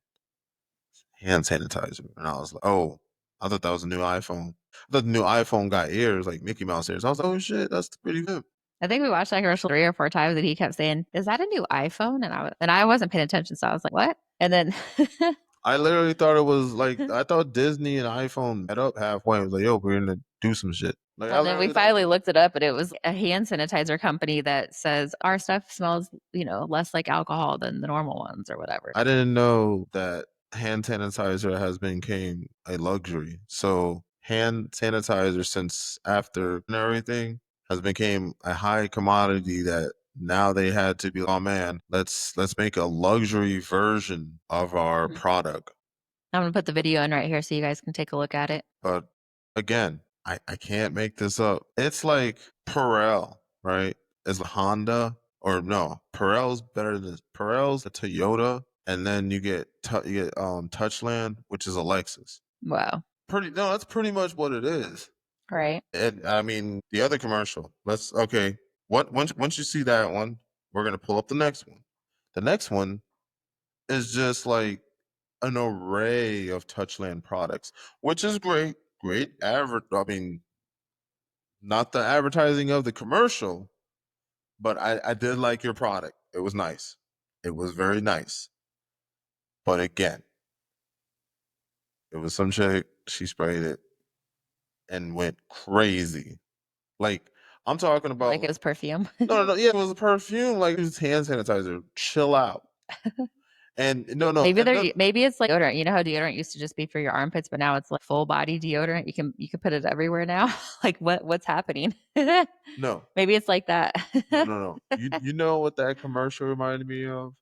hand sanitizer, and I was like, oh, I thought that was a new iPhone. I thought the new iPhone got ears like Mickey Mouse ears. I was like, oh shit, that's pretty good. I think we watched that commercial 3 or 4 times, and he kept saying, "Is that a new iPhone?" And I wasn't paying attention, so I was like, "What?" And then, I literally thought it was like I thought Disney and iPhone met up halfway. I was like, yo, we're gonna do some shit. Like I well, then we literally thought finally looked it up, and it was a hand sanitizer company that says our stuff smells, less like alcohol than the normal ones or whatever. I didn't know that hand sanitizer has become a luxury. So hand sanitizer since after and everything has become a high commodity that now they had to be, oh man, let's make a luxury version of our product. I'm gonna put the video in right here so you guys can take a look at it. But again, I can't make this up. It's like Perel, right? Is a Honda or no? Perel's better than Perel's a Toyota, and then you get Touchland, which is a Lexus. Wow. Pretty no, that's pretty much what it is. Right. And I mean the other commercial. Let's okay. What once you see that one, we're gonna pull up the next one. The next one is just like an array of Touchland products, which is great. Great I mean, not the advertising of the commercial, but I did like your product. It was nice. It was very nice. But again, it was some chick, she sprayed it and went crazy. Like, I'm talking about Like it was perfume. no, yeah, it was a perfume, like it was hand sanitizer. Chill out. And no, no, Maybe it's like deodorant. You know how deodorant used to just be for your armpits, but now it's like full body deodorant. You can put it everywhere now. Like what's happening? no, Maybe it's like that. no. You know what that commercial reminded me of?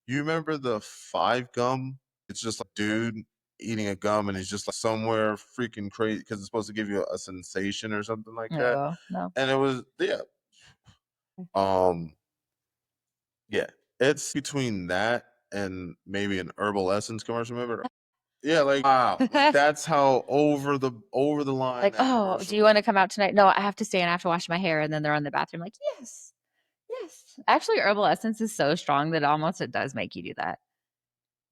You remember the five gum? It's just like dude eating a gum and he's just like somewhere freaking crazy because it's supposed to give you a sensation or something like that. Oh, no. And it was um yeah. It's between that and maybe an herbal essence commercial, remember? Yeah, like wow. Like, that's how over the line Like, that oh, do commercial you was. want to come out tonight? No, I have to stay and I have to wash my hair. And then they're in the bathroom like, yes, yes. Actually, herbal essence is so strong that it does make you do that.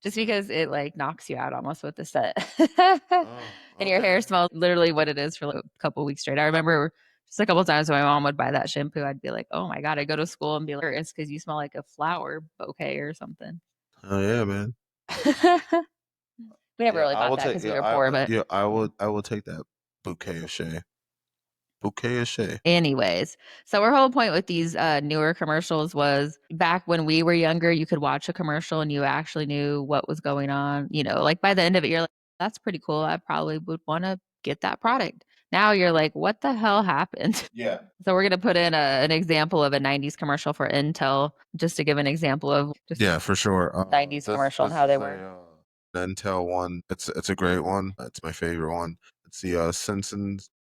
Just because it like knocks you out almost with the scent. Oh, And your hair okay. smells literally what it is for like a couple weeks straight. I remember just a couple times when my mom would buy that shampoo, I'd be like, oh my God, I go to school and be like, it's because you smell like a flower bouquet or something. Oh yeah, man. We never Yeah, really I bought will that take because we were poor, but yeah, I will take that bouquet of shea. Bouquet of shea. anyways, so our whole point with these newer commercials was back when we were younger, you could watch a commercial and you actually knew what was going on. Like by the end of it, you're like, that's pretty cool. I probably would want to get that product. Now you're like, what the hell happened? Yeah. So we're going to put in an example of a 90s commercial for Intel, just to give an example of just Yeah, for sure. 90s commercial and how they is were. an Intel one. It's a great one. It's my favorite one. It's the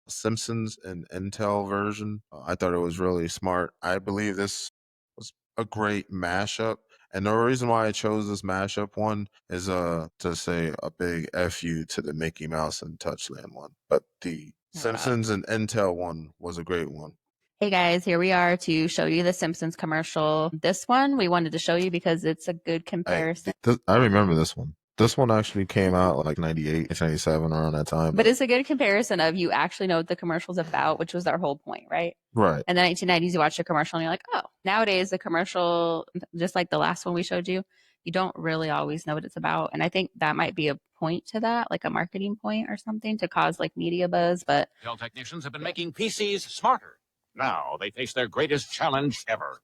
Simpsons and Intel version. I thought it was really smart. I believe this was a great mashup. And the reason why I chose this mashup one is to say a big F you to the Mickey Mouse and Touchland one. But the Simpsons and Intel one was a great one. Hey guys, here we are to show you the Simpsons commercial. This one we wanted to show you because it's a good comparison. I remember this one. This one actually came out like 98, 97 around that time. But it's a good comparison of you actually know what the commercial's about, which was our whole point, right? Right. In the 1990s, you watch a commercial and you're like, oh, nowadays the commercial, just like the last one we showed you, you don't really always know what it's about. And I think that might be a point to that, like a marketing point or something to cause like media buzz. But Intel technicians have been making PCs smarter. Now they face their greatest challenge ever.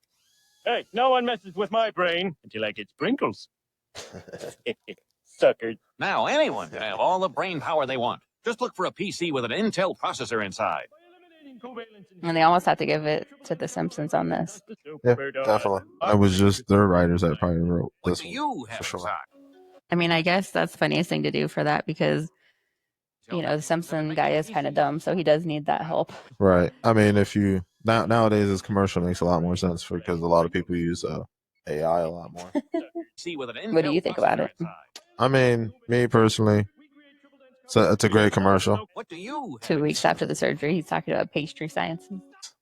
Hey, no one messes with my brain until I get sprinkles. Suckers. Now anyone can have all the brain power they want. Just look for a PC with an Intel processor inside. and they almost have to give it to The Simpsons on this. Yeah, definitely. It was just their writers that probably wrote What this do one, you for have sure. inside? I mean, I guess that's the funniest thing to do for that because, you know, the Simpson guy is kind of dumb, so he does need that help. Right. I mean, if you nowadays this commercial makes a lot more sense because a lot of people use AI a lot more. PC with an Intel What do you think about processor it? inside. I mean, me personally, it's a great commercial. What do you have 2 weeks inside? after the surgery, he's talking about pastry sciences.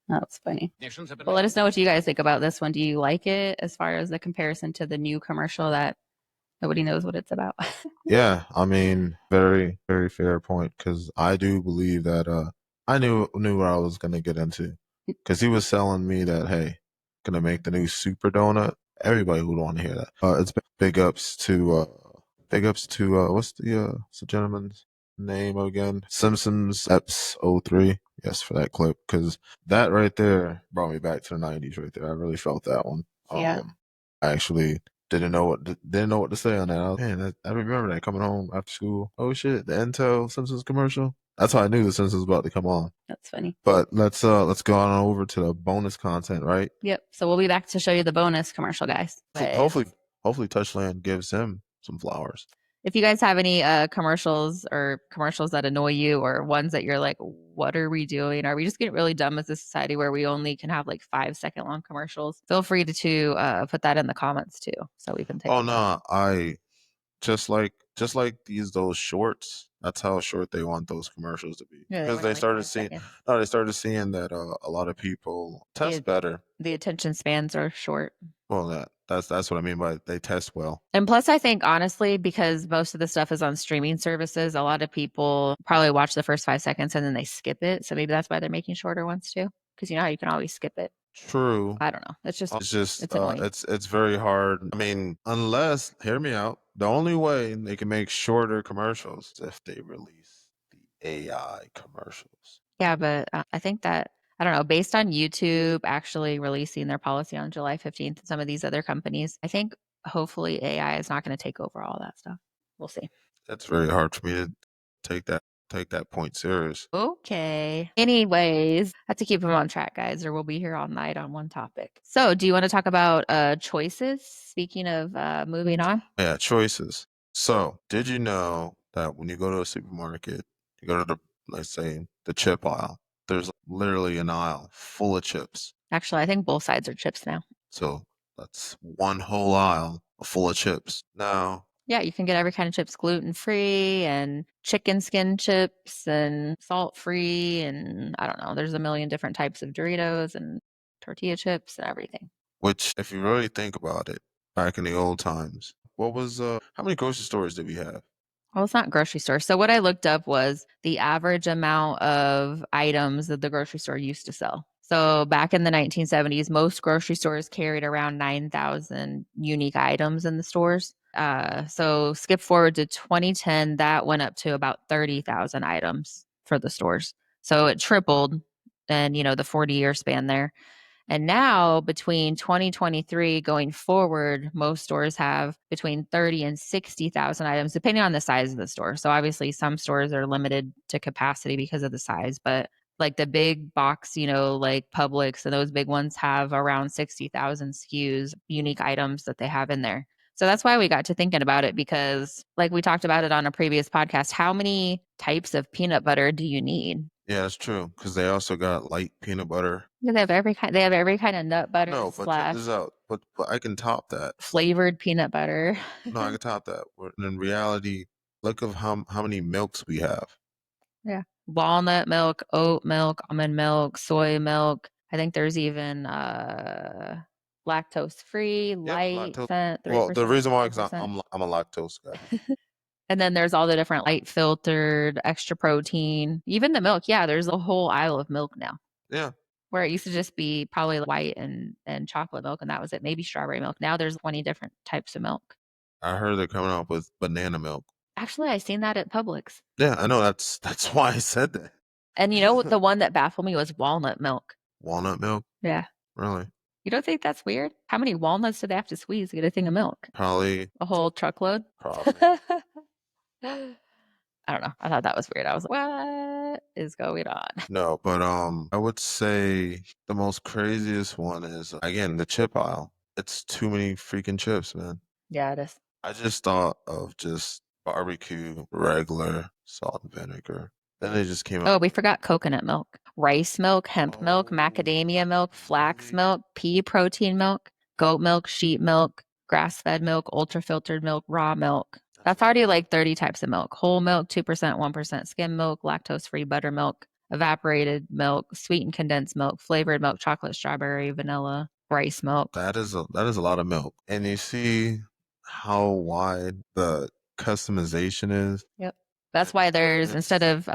That's funny. Technicians have been Well, let making us know what you guys think about this one. Do you like it as far as the comparison to the new commercial that nobody knows what it's about? Yeah, I mean, very, very fair point because I do believe that I knew what I was gonna get into because he was selling me that hey, gonna make the new super donut. Everybody would want to hear that. It's big ups to what's the gentleman's name again? Simpsons Eps 03. Yes, for that clip because that right there brought me back to the 90s right there. I really felt that one. Yeah. I actually didn't know what to say on that. I remember that coming home after school. Oh shit, the Intel Simpsons commercial. That's how I knew the Simpsons was about to come on. That's funny. But let's go on over to the bonus content, right? Yep. So we'll be back to show you the bonus commercial, guys. But Hopefully Touchland gives him some flowers. if you guys have any commercials that annoy you or ones that you're like, what are we doing? Are we just getting really dumb as a society where we only can have like 5-second long commercials? Feel free to put that in the comments too, so we can take. Oh no, I just like those shorts. That's how short they want those commercials to be Yeah, because want they like started 5 seeing seconds. they started seeing that a lot of people test better. The attention spans are short. Well, that's what I mean by they test well. And plus, I think honestly, because most of the stuff is on streaming services, a lot of people probably watch the first 5 seconds and then they skip it. So maybe that's why they're making shorter ones too. Because you know how you can always skip it. True. I don't know. It's just It's annoying. it's very hard. I mean, unless hear me out. The only way they can make shorter commercials is if they release the AI commercials. Yeah, but I think that, I don't know, based on YouTube actually releasing their policy on July 15th and some of these other companies, I think hopefully AI is not going to take over all that stuff. We'll see. That's very hard for me to take that point serious. Okay. Anyways, have to keep them on track, guys, or we'll be here all night on one topic. So, do you want to talk about choices? Speaking of moving on. Yeah, choices. So, did you know that when you go to a supermarket, you go to let's say the chip aisle, there's literally an aisle full of chips. Actually, I think both sides are chips now. So that's one whole aisle full of chips. Now, yeah, you can get every kind of chips, gluten-free and chicken skin chips and salt-free. And I don't know, there's a million different types of Doritos and tortilla chips and everything. Which, if you really think about it, back in the old times, what was how many grocery stores did we have? Well, it's not grocery store. So what I looked up was the average amount of items that the grocery store used to sell. So back in the 1970s, most grocery stores carried around 9,000 unique items in the stores. So skip forward to 2010, that went up to about 30,000 items for the stores. So it tripled in, the 40-year span there. And now between 2023 going forward, most stores have between 30 and 60,000 items, depending on the size of the store. So obviously some stores are limited to capacity because of the size, but like the big box, like Publix and those big ones have around 60,000 SKUs, unique items that they have in there. So that's why we got to thinking about it because like we talked about it on a previous podcast, how many types of peanut butter do you need? Yeah, that's true. Because they also got light peanut butter. Yeah, they have every kind. They have every kind of nut butter. No, but check this out. But I can top that. Flavored peanut butter. No, I can top that. But in reality, look of how many milks we have. Yeah, walnut milk, oat milk, almond milk, soy milk. I think there's even lactose free, light. Lactose. Well, the reason why is I'm a lactose guy. And then there's all the different light filtered, extra protein, even the milk. Yeah, there's a whole aisle of milk now. Yeah. Where it used to just be probably white and chocolate milk, and that was it. Maybe strawberry milk. Now there's 20 different types of milk. I heard they're coming out with banana milk. Actually, I seen that at Publix. Yeah, I know. That's why I said that. And you know what? The one that baffled me was walnut milk. Walnut milk? Yeah. Really? You don't think that's weird? How many walnuts do they have to squeeze to get a thing of milk? Probably. A whole truckload? Probably. I don't know. I thought that was weird. I was like, what is going on? No, but I would say the most craziest one is again the chip aisle. It's too many freaking chips, man. Yeah, it is. I just thought of just barbecue, regular salt and vinegar. Then they just came Oh, out. we forgot coconut milk, rice milk, hemp milk, macadamia milk, flax milk, pea protein milk, goat milk, sheep milk, grass-fed milk, ultra-filtered milk, raw milk. That's already like 30 types of milk. Whole milk, 2%, 1% skim milk, lactose-free buttermilk, evaporated milk, sweetened condensed milk, flavored milk, chocolate, strawberry, vanilla, rice milk. That is a lot of milk. And you see how wide the customization is. Yep. That's why there's, instead of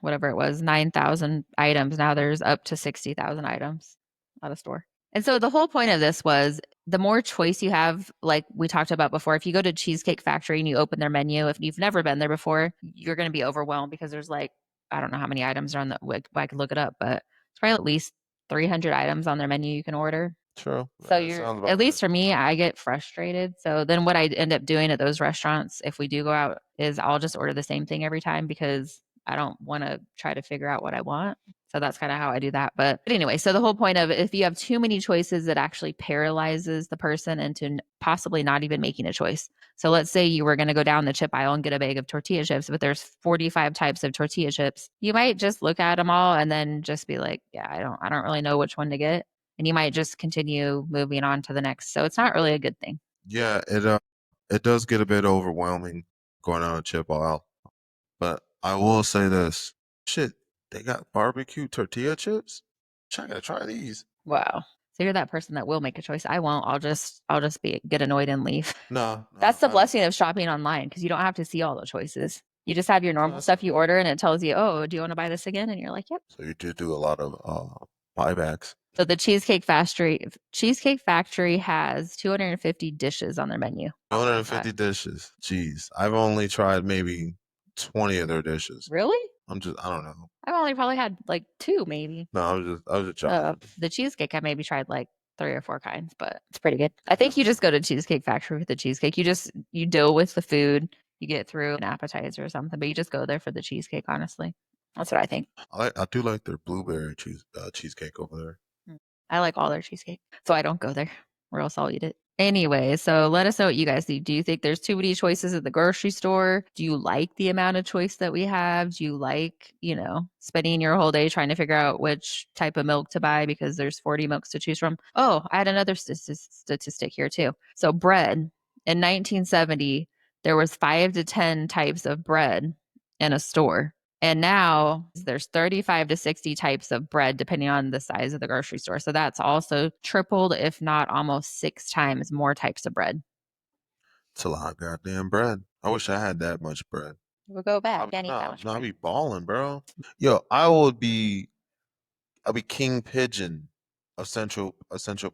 whatever it was, 9,000 items, now there's up to 60,000 items at a store. And so the whole point of this was the more choice you have, like we talked about before, if you go to Cheesecake Factory and you open their menu, if you've never been there before, you're going to be overwhelmed because there's like, I don't know how many items are on the, I could look it up, but it's probably at least 300 items on their menu you can order. True. So you're, at least for me, I get frustrated. So then what I end up doing at those restaurants, if we do go out, is I'll just order the same thing every time because I don't want to try to figure out what I want. So that's kind of how I do that. But anyway, so the whole point of if you have too many choices, it actually paralyzes the person into possibly not even making a choice. So let's say you were going to go down the chip aisle and get a bag of tortilla chips, but there's 45 types of tortilla chips. You might just look at them all and then just be like, yeah, I don't really know which one to get. And you might just continue moving on to the next. So it's not really a good thing. Yeah, it does get a bit overwhelming going on a chip aisle. But I will say this. Shit, they got barbecue tortilla chips? I gotta try these. Wow. So you're that person that will make a choice. I won't. I'll just get annoyed and leave. No. That's the blessing of shopping online because you don't have to see all the choices. You just have your normal stuff you order and it tells you, oh, do you want to buy this again? And you're like, yep. So you do a lot of buybacks. So the Cheesecake Factory has 250 dishes on their menu. 250 dishes. Jeez. I've only tried maybe 20 of their dishes. Really? I don't know. I've only probably had like 2 maybe. No, I was just trying. The cheesecake, I maybe tried like 3 or 4 kinds, but it's pretty good. I think you just go to Cheesecake Factory with the cheesecake. You deal with the food, you get through an appetizer or something, but you just go there for the cheesecake, honestly. That's what I think. I do like their blueberry cheesecake over there. I like all their cheesecake, so I don't go there or else I'll eat it. Anyway, so let us know what you guys do. Do you think there's too many choices at the grocery store? Do you like the amount of choice that we have? Do you like, spending your whole day trying to figure out which type of milk to buy because there's 40 milks to choose from? Oh, I had another statistic here too. So bread, in 1970, there was 5 to 10 types of bread in a store. And now there's 35 to 60 types of bread, depending on the size of the grocery store. So that's also tripled, if not almost 6 times more types of bread. It's a lot of goddamn bread. I wish I had that much bread. We'll go back. Can't eat that much bread. I'll be balling, bro. Yo, I'll be King Pigeon of Central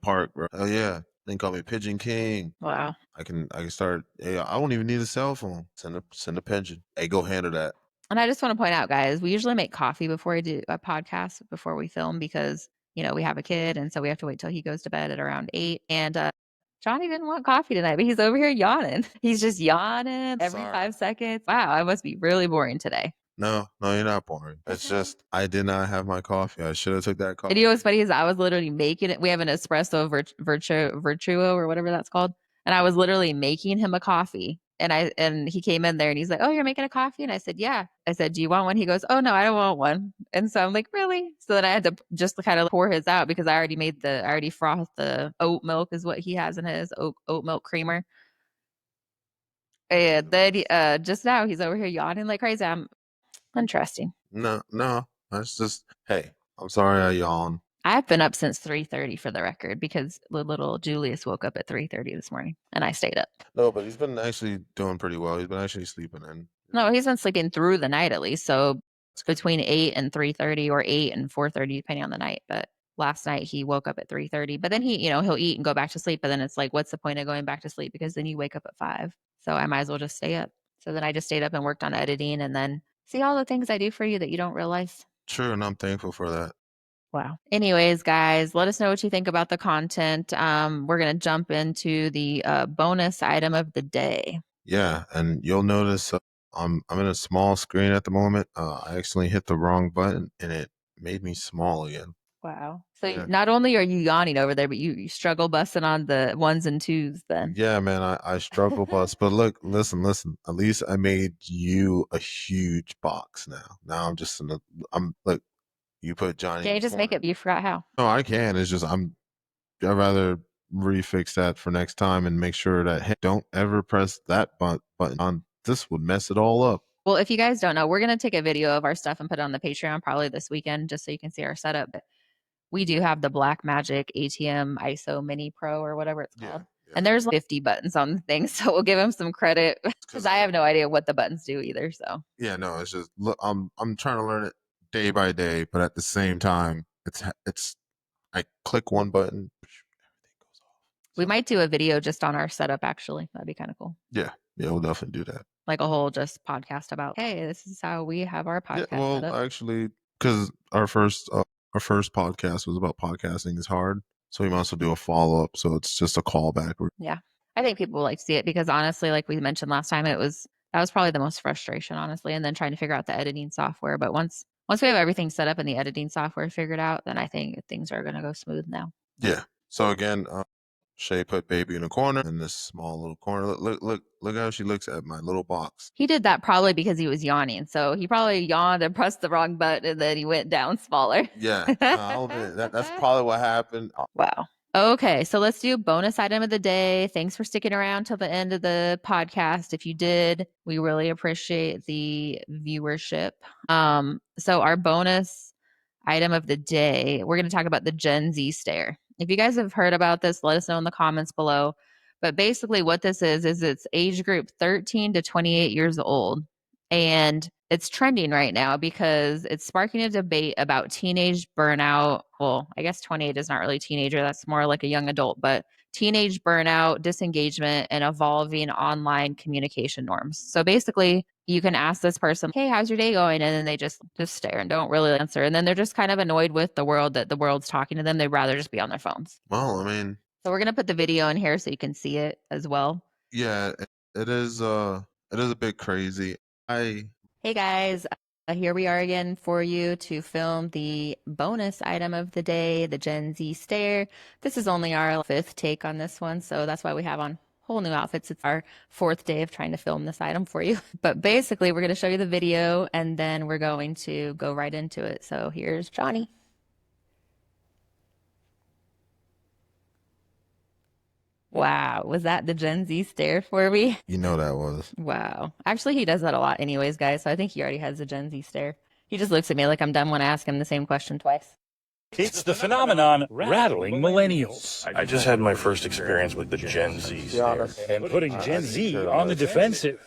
Park, bro. Hell yeah. They call me Pigeon King. Wow. I can start. Hey, I won't even need a cell phone. Send a pigeon. Hey, go handle that. And I just want to point out, guys, we usually make coffee before we do a podcast, before we film, because, we have a kid. And so we have to wait till he goes to bed at around 8. And Johnny didn't want coffee tonight, but he's over here yawning. He's just yawning every 5 seconds. Wow, I must be really boring today. No, you're not boring. It's just I did not have my coffee. I should have took that coffee. And what's funny is I was literally making it. We have an espresso virtuo or whatever that's called. And I was literally making him a coffee. And he came in there and he's like, oh, you're making a coffee? And I said, yeah. I said, do you want one? He goes, oh, no, I don't want one. And so I'm like, really? So then I had to just kind of pour his out because I already frothed the oat milk is what he has in his oat milk creamer. And then just now he's over here yawning like crazy. I'm interesting. No, that's just, hey, I'm sorry I yawn. I've been up since 3:30 for the record because little Julius woke up at 3:30 this morning and I stayed up. No, but he's been actually doing pretty well. He's been actually sleeping in. No, he's been sleeping through the night at least. So it's between 8 and 3:30 or 8 and 4:30 depending on the night. But last night he woke up at 3:30, but then he'll eat and go back to sleep. But then it's like, what's the point of going back to sleep? Because then you wake up at 5. So I might as well just stay up. So then I just stayed up and worked on editing, and then see all the things I do for you that you don't realize. Sure, and I'm thankful for that. Wow. Anyways, guys, let us know what you think about the content. We're going to jump into the bonus item of the day. Yeah, and you'll notice I'm in a small screen at the moment. I accidentally hit the wrong button and it made me small again. Wow. So Yeah. not only are you yawning over there, but you struggle busting on the 1s and 2s then. Yeah, man, I struggle bus. But look, listen. At least I made you a huge box now. Now I'm just look, you put Johnny. Can you just make it? You forgot how. No, I can. It's just I'd rather refix that for next time and make sure that hey, don't ever press that button on. This would mess it all up. Well, if you guys don't know, we're going to take a video of our stuff and put it on the Patreon probably this weekend just so you can see our setup. But we do have the Black Magic ATM ISO Mini Pro or whatever it's called. Yeah. And there's 50 buttons on the thing. So we'll give him some credit because I have no idea what the buttons do either. So yeah, no, it's just look, I'm trying to learn it day by day, but at the same time, it's I click one button, everything goes off. we might do a video just on our setup actually. That'd be kind of cool. Yeah, we'll definitely do that. Like a whole just podcast about, hey, this is how we have our podcast. Yeah, well, set up. actually, because our first podcast was about podcasting is hard, so we might also do a follow up. So it's just a callback. Yeah, I think people will like to see it because honestly, like we mentioned last time, that was probably the most frustration, honestly, and then trying to figure out the editing software. But once we have everything set up and the editing software figured out, then I think things are going to go smooth now. Yeah. So again, Shay put baby in a corner in this small little corner. Look how she looks at my little box. He did that probably because he was yawning. So he probably yawned and pressed the wrong button and then he went down smaller. Yeah, I'll admit that's probably what happened. Wow. Okay, so let's do bonus item of the day. Thanks for sticking around till the end of the podcast. If you did, we really appreciate the viewership. So our bonus item of the day, we're going to talk about the Gen Z stare. If you guys have heard about this, let us know in the comments below. But basically what this is it's age group 13 to 28 years old. And it's trending right now because it's sparking a debate about teenage burnout. Well, I guess 28 is not really teenager. That's more like a young adult, but teenage burnout, disengagement, and evolving online communication norms. So basically, you can ask this person, hey, how's your day going? And then they just stare and don't really answer. And then they're just kind of annoyed with the world that the world's talking to them. They'd rather just be on their phones. Well, I mean, so we're going to put the video in here so you can see it as well. Yeah, it is a bit crazy. Hey guys, here we are again for you to film the bonus item of the day, the Gen Z stare. This is only our 5th take on this one, so that's why we have on whole new outfits. It's our 4th day of trying to film this item for you. But basically, we're going to show you the video, and then we're going to go right into it. So here's Johnny. Wow, was that the Gen Z stare for me? You know that was. Wow. Actually, he does that a lot anyways, guys, so I think he already has the Gen Z stare. He just looks at me like I'm dumb when I ask him the same question twice. It's the phenomenon rattling millennials. I just had my first experience with the Gen Z stare. And putting Gen Z on the defensive.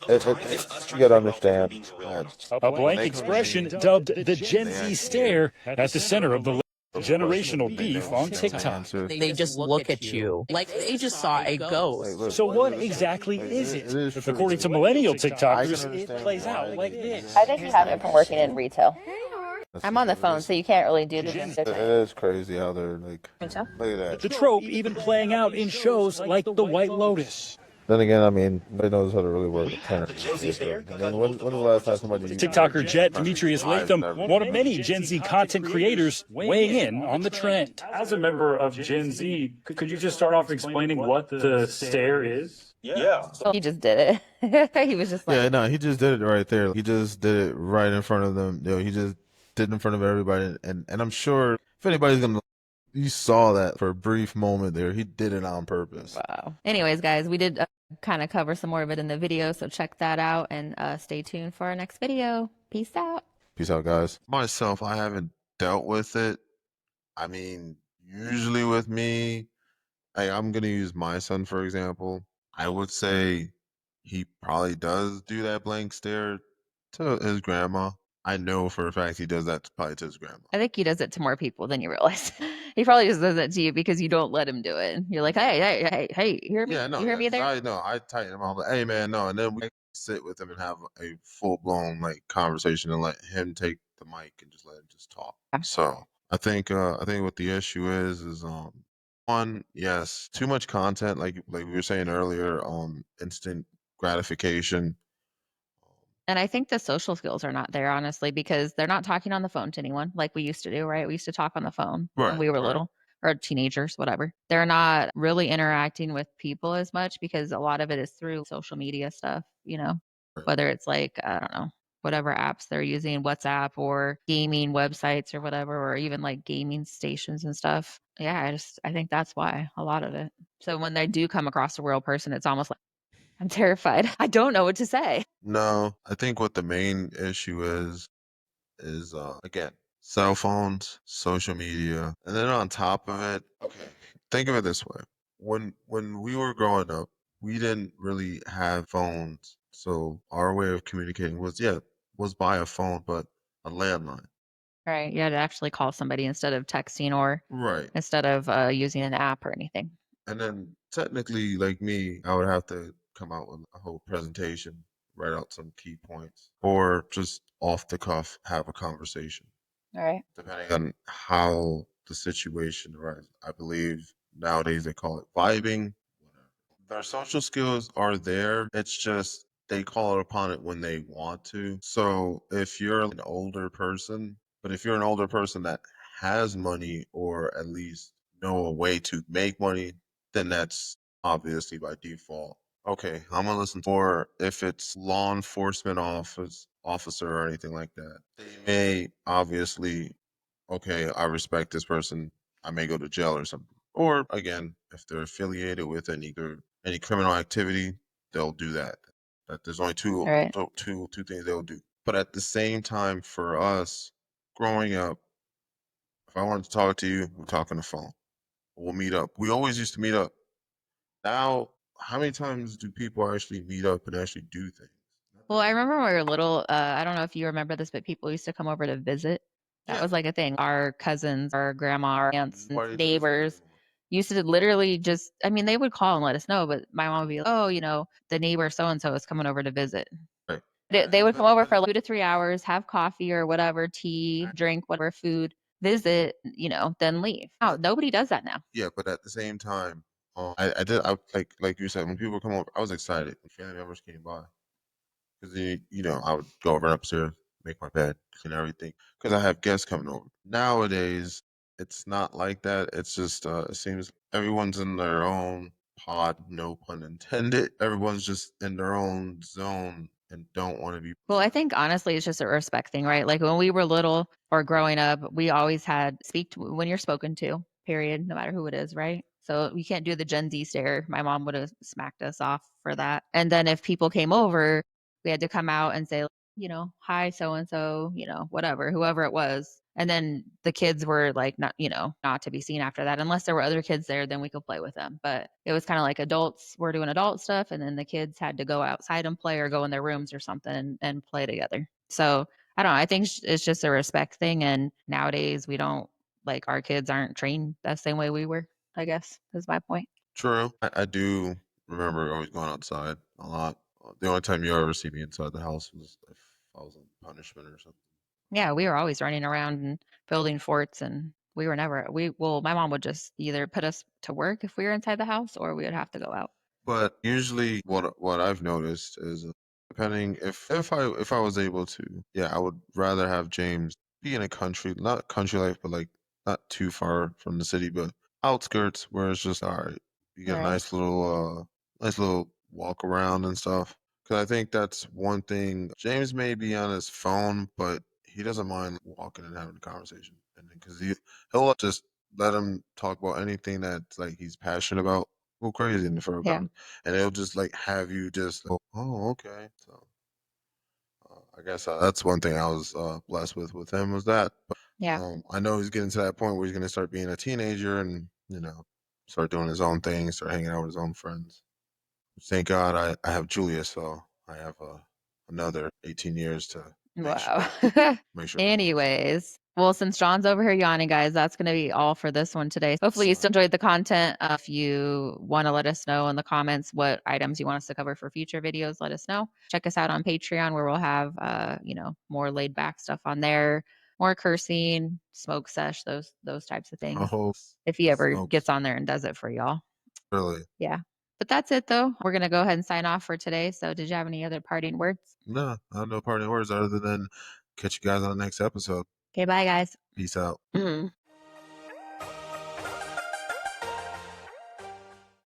You gotta understand. A blank expression dubbed the Gen Z stare at the center of the generational beef on TikTok. They just look at you like they just saw a ghost. So what exactly is it? According to millennial TikTokers, it plays out like this. I think you have it from working in retail. I'm on the phone, so you can't really do the It is crazy how they're like, look at that. The trope even playing out in shows like The White Lotus. Then again, I mean, nobody knows how to really work with parents. When was the last time somebody... TikToker Jet Demetrius Latham, one of many Gen Z content creators, weighing in on the trend. As a member of Gen Z, could you just start off explaining what the stare is? Yeah. He just did it. He was just like... Yeah, no, he just did it right there. He just did it right in front of them. You know, he just did it in front of everybody. And I'm sure if anybody's going to... You saw that for a brief moment there. He did it on purpose. Wow. Anyways, guys, we did kind of cover some more of it in the video, so check that out and stay tuned for our next video. Peace out. Peace out, guys. Myself, I haven't dealt with it. I mean, usually with me, I'm going to use my son, for example. I would say he probably does do that blank stare to his grandma. I know for a fact he does that probably to his grandma. I think he does it to more people than you realize. He probably just does it to you because you don't let him do it. You're like, hey, you hear me? Yeah, no, You hear yeah, me 'cause there? I know I tighten him. I'm like, hey man, no, and then we sit with him and have a full blown like conversation and let him take the mic and just let him just talk. Yeah. So I think what the issue is one, yes, too much content, like we were saying earlier, instant gratification. And I think the social skills are not there, honestly, because they're not talking on the phone to anyone like we used to do, right? We used to talk on the phone when Right, we were right. little or teenagers, whatever. They're not really interacting with people as much because a lot of it is through social media stuff, Right. whether it's like, I don't know, whatever apps they're using, WhatsApp or gaming websites or whatever, or even like gaming stations and stuff. Yeah, I think that's why a lot of it. So when they do come across a real person, it's almost like, I'm terrified. I don't know what to say. No, I think what the main issue is again, cell phones, social media, and then on top of it, okay, think of it this way. When we were growing up, we didn't really have phones. So our way of communicating was by a phone, but a landline. Right. You had to actually call somebody instead of texting or Right. instead of using an app or anything. And then technically, like me, I would have to come out with a whole presentation, write out some key points, or just off the cuff have a conversation. All right. Depending on how the situation arises. I believe nowadays they call it vibing. Whatever. Their social skills are there. It's just they call it upon it when they want to. So if you're an older person, but if you're an older person that has money or at least know a way to make money, then that's obviously by default. Okay, I'm gonna listen for if it's law enforcement officer or anything like that. They may obviously, okay, I respect this person. I may go to jail or something. Or again, if they're affiliated with any criminal activity, they'll do that. That there's only All right. two things they'll do. But at the same time, for us growing up, if I wanted to talk to you, we'll talk on the phone. We'll meet up. We always used to meet up. Now, how many times do people actually meet up and actually do things? Not Well, that I many. remember when we were little, I don't know if you remember this, but people used to come over to visit. That Yeah. was like a thing. Our cousins, our grandma, our aunts, and Why do you do this neighbors anymore? used to literally just, I mean, they would call and let us know, but my mom would be like, oh, the neighbor so and so is coming over to visit. Right. They would come over for like 2 to 3 hours, have coffee or whatever, tea, drink, whatever food, visit, then leave. Oh, nobody does that now. Yeah, but at the same time, I like you said, when people come over, I was excited when family members came by because I would go over upstairs, make my bed, clean everything because I have guests coming over. Nowadays, it's not like that. It's just it seems everyone's in their own pod, no pun intended. Everyone's just in their own zone and don't want to be. Well, I think honestly, it's just a respect thing, right? Like when we were little or growing up, we always had speak to when you're spoken to, period, no matter who it is, right? So you can't do the Gen Z stare. My mom would have smacked us off for that. And then if people came over, we had to come out and say, hi, so and so, whatever, whoever it was. And then the kids were like, not to be seen after that. Unless there were other kids there, then we could play with them. But it was kind of like adults were doing adult stuff. And then the kids had to go outside and play or go in their rooms or something and play together. So I don't know. I think it's just a respect thing. And nowadays we don't like our kids aren't trained the same way we were, I guess is my point. True. I do remember always going outside a lot. The only time you ever see me inside the house was if I was on punishment or something. Yeah, we were always running around and building forts and we were never my mom would just either put us to work if we were inside the house or we would have to go out. But usually, what I've noticed is depending if I was able to, yeah, I would rather have James be in a country, not country life, but like not too far from the city, but outskirts where it's just all right. You get a Right. nice little walk around and stuff. Because I think that's one thing. James may be on his phone, but he doesn't mind walking and having a conversation, and because he'll just let him talk about anything that like he's passionate about. Go crazy in the for a Yeah. conversation, and it'll just like have you just go, oh, okay. So I guess that's one thing I was blessed with him was that. But Yeah. I know he's getting to that point where he's gonna start being a teenager and start doing his own thing, start hanging out with his own friends. Thank God I have Julia, so I have another 18 years to Wow. Make sure. Anyways, well, since John's over here yawning, guys, that's going to be all for this one today. Hopefully, you still enjoyed the content. If you want to let us know in the comments what items you want us to cover for future videos, let us know. Check us out on Patreon, where we'll have, more laid back stuff on there, more cursing, smoke sesh, those types of things. Oh, If he ever smoke. gets on there and does it for y'all. Really? Yeah. But that's it, though. We're going to go ahead and sign off for today. So, did you have any other parting words? No, I have no parting words other than catch you guys on the next episode. Okay, bye, guys. Peace out. Mhm.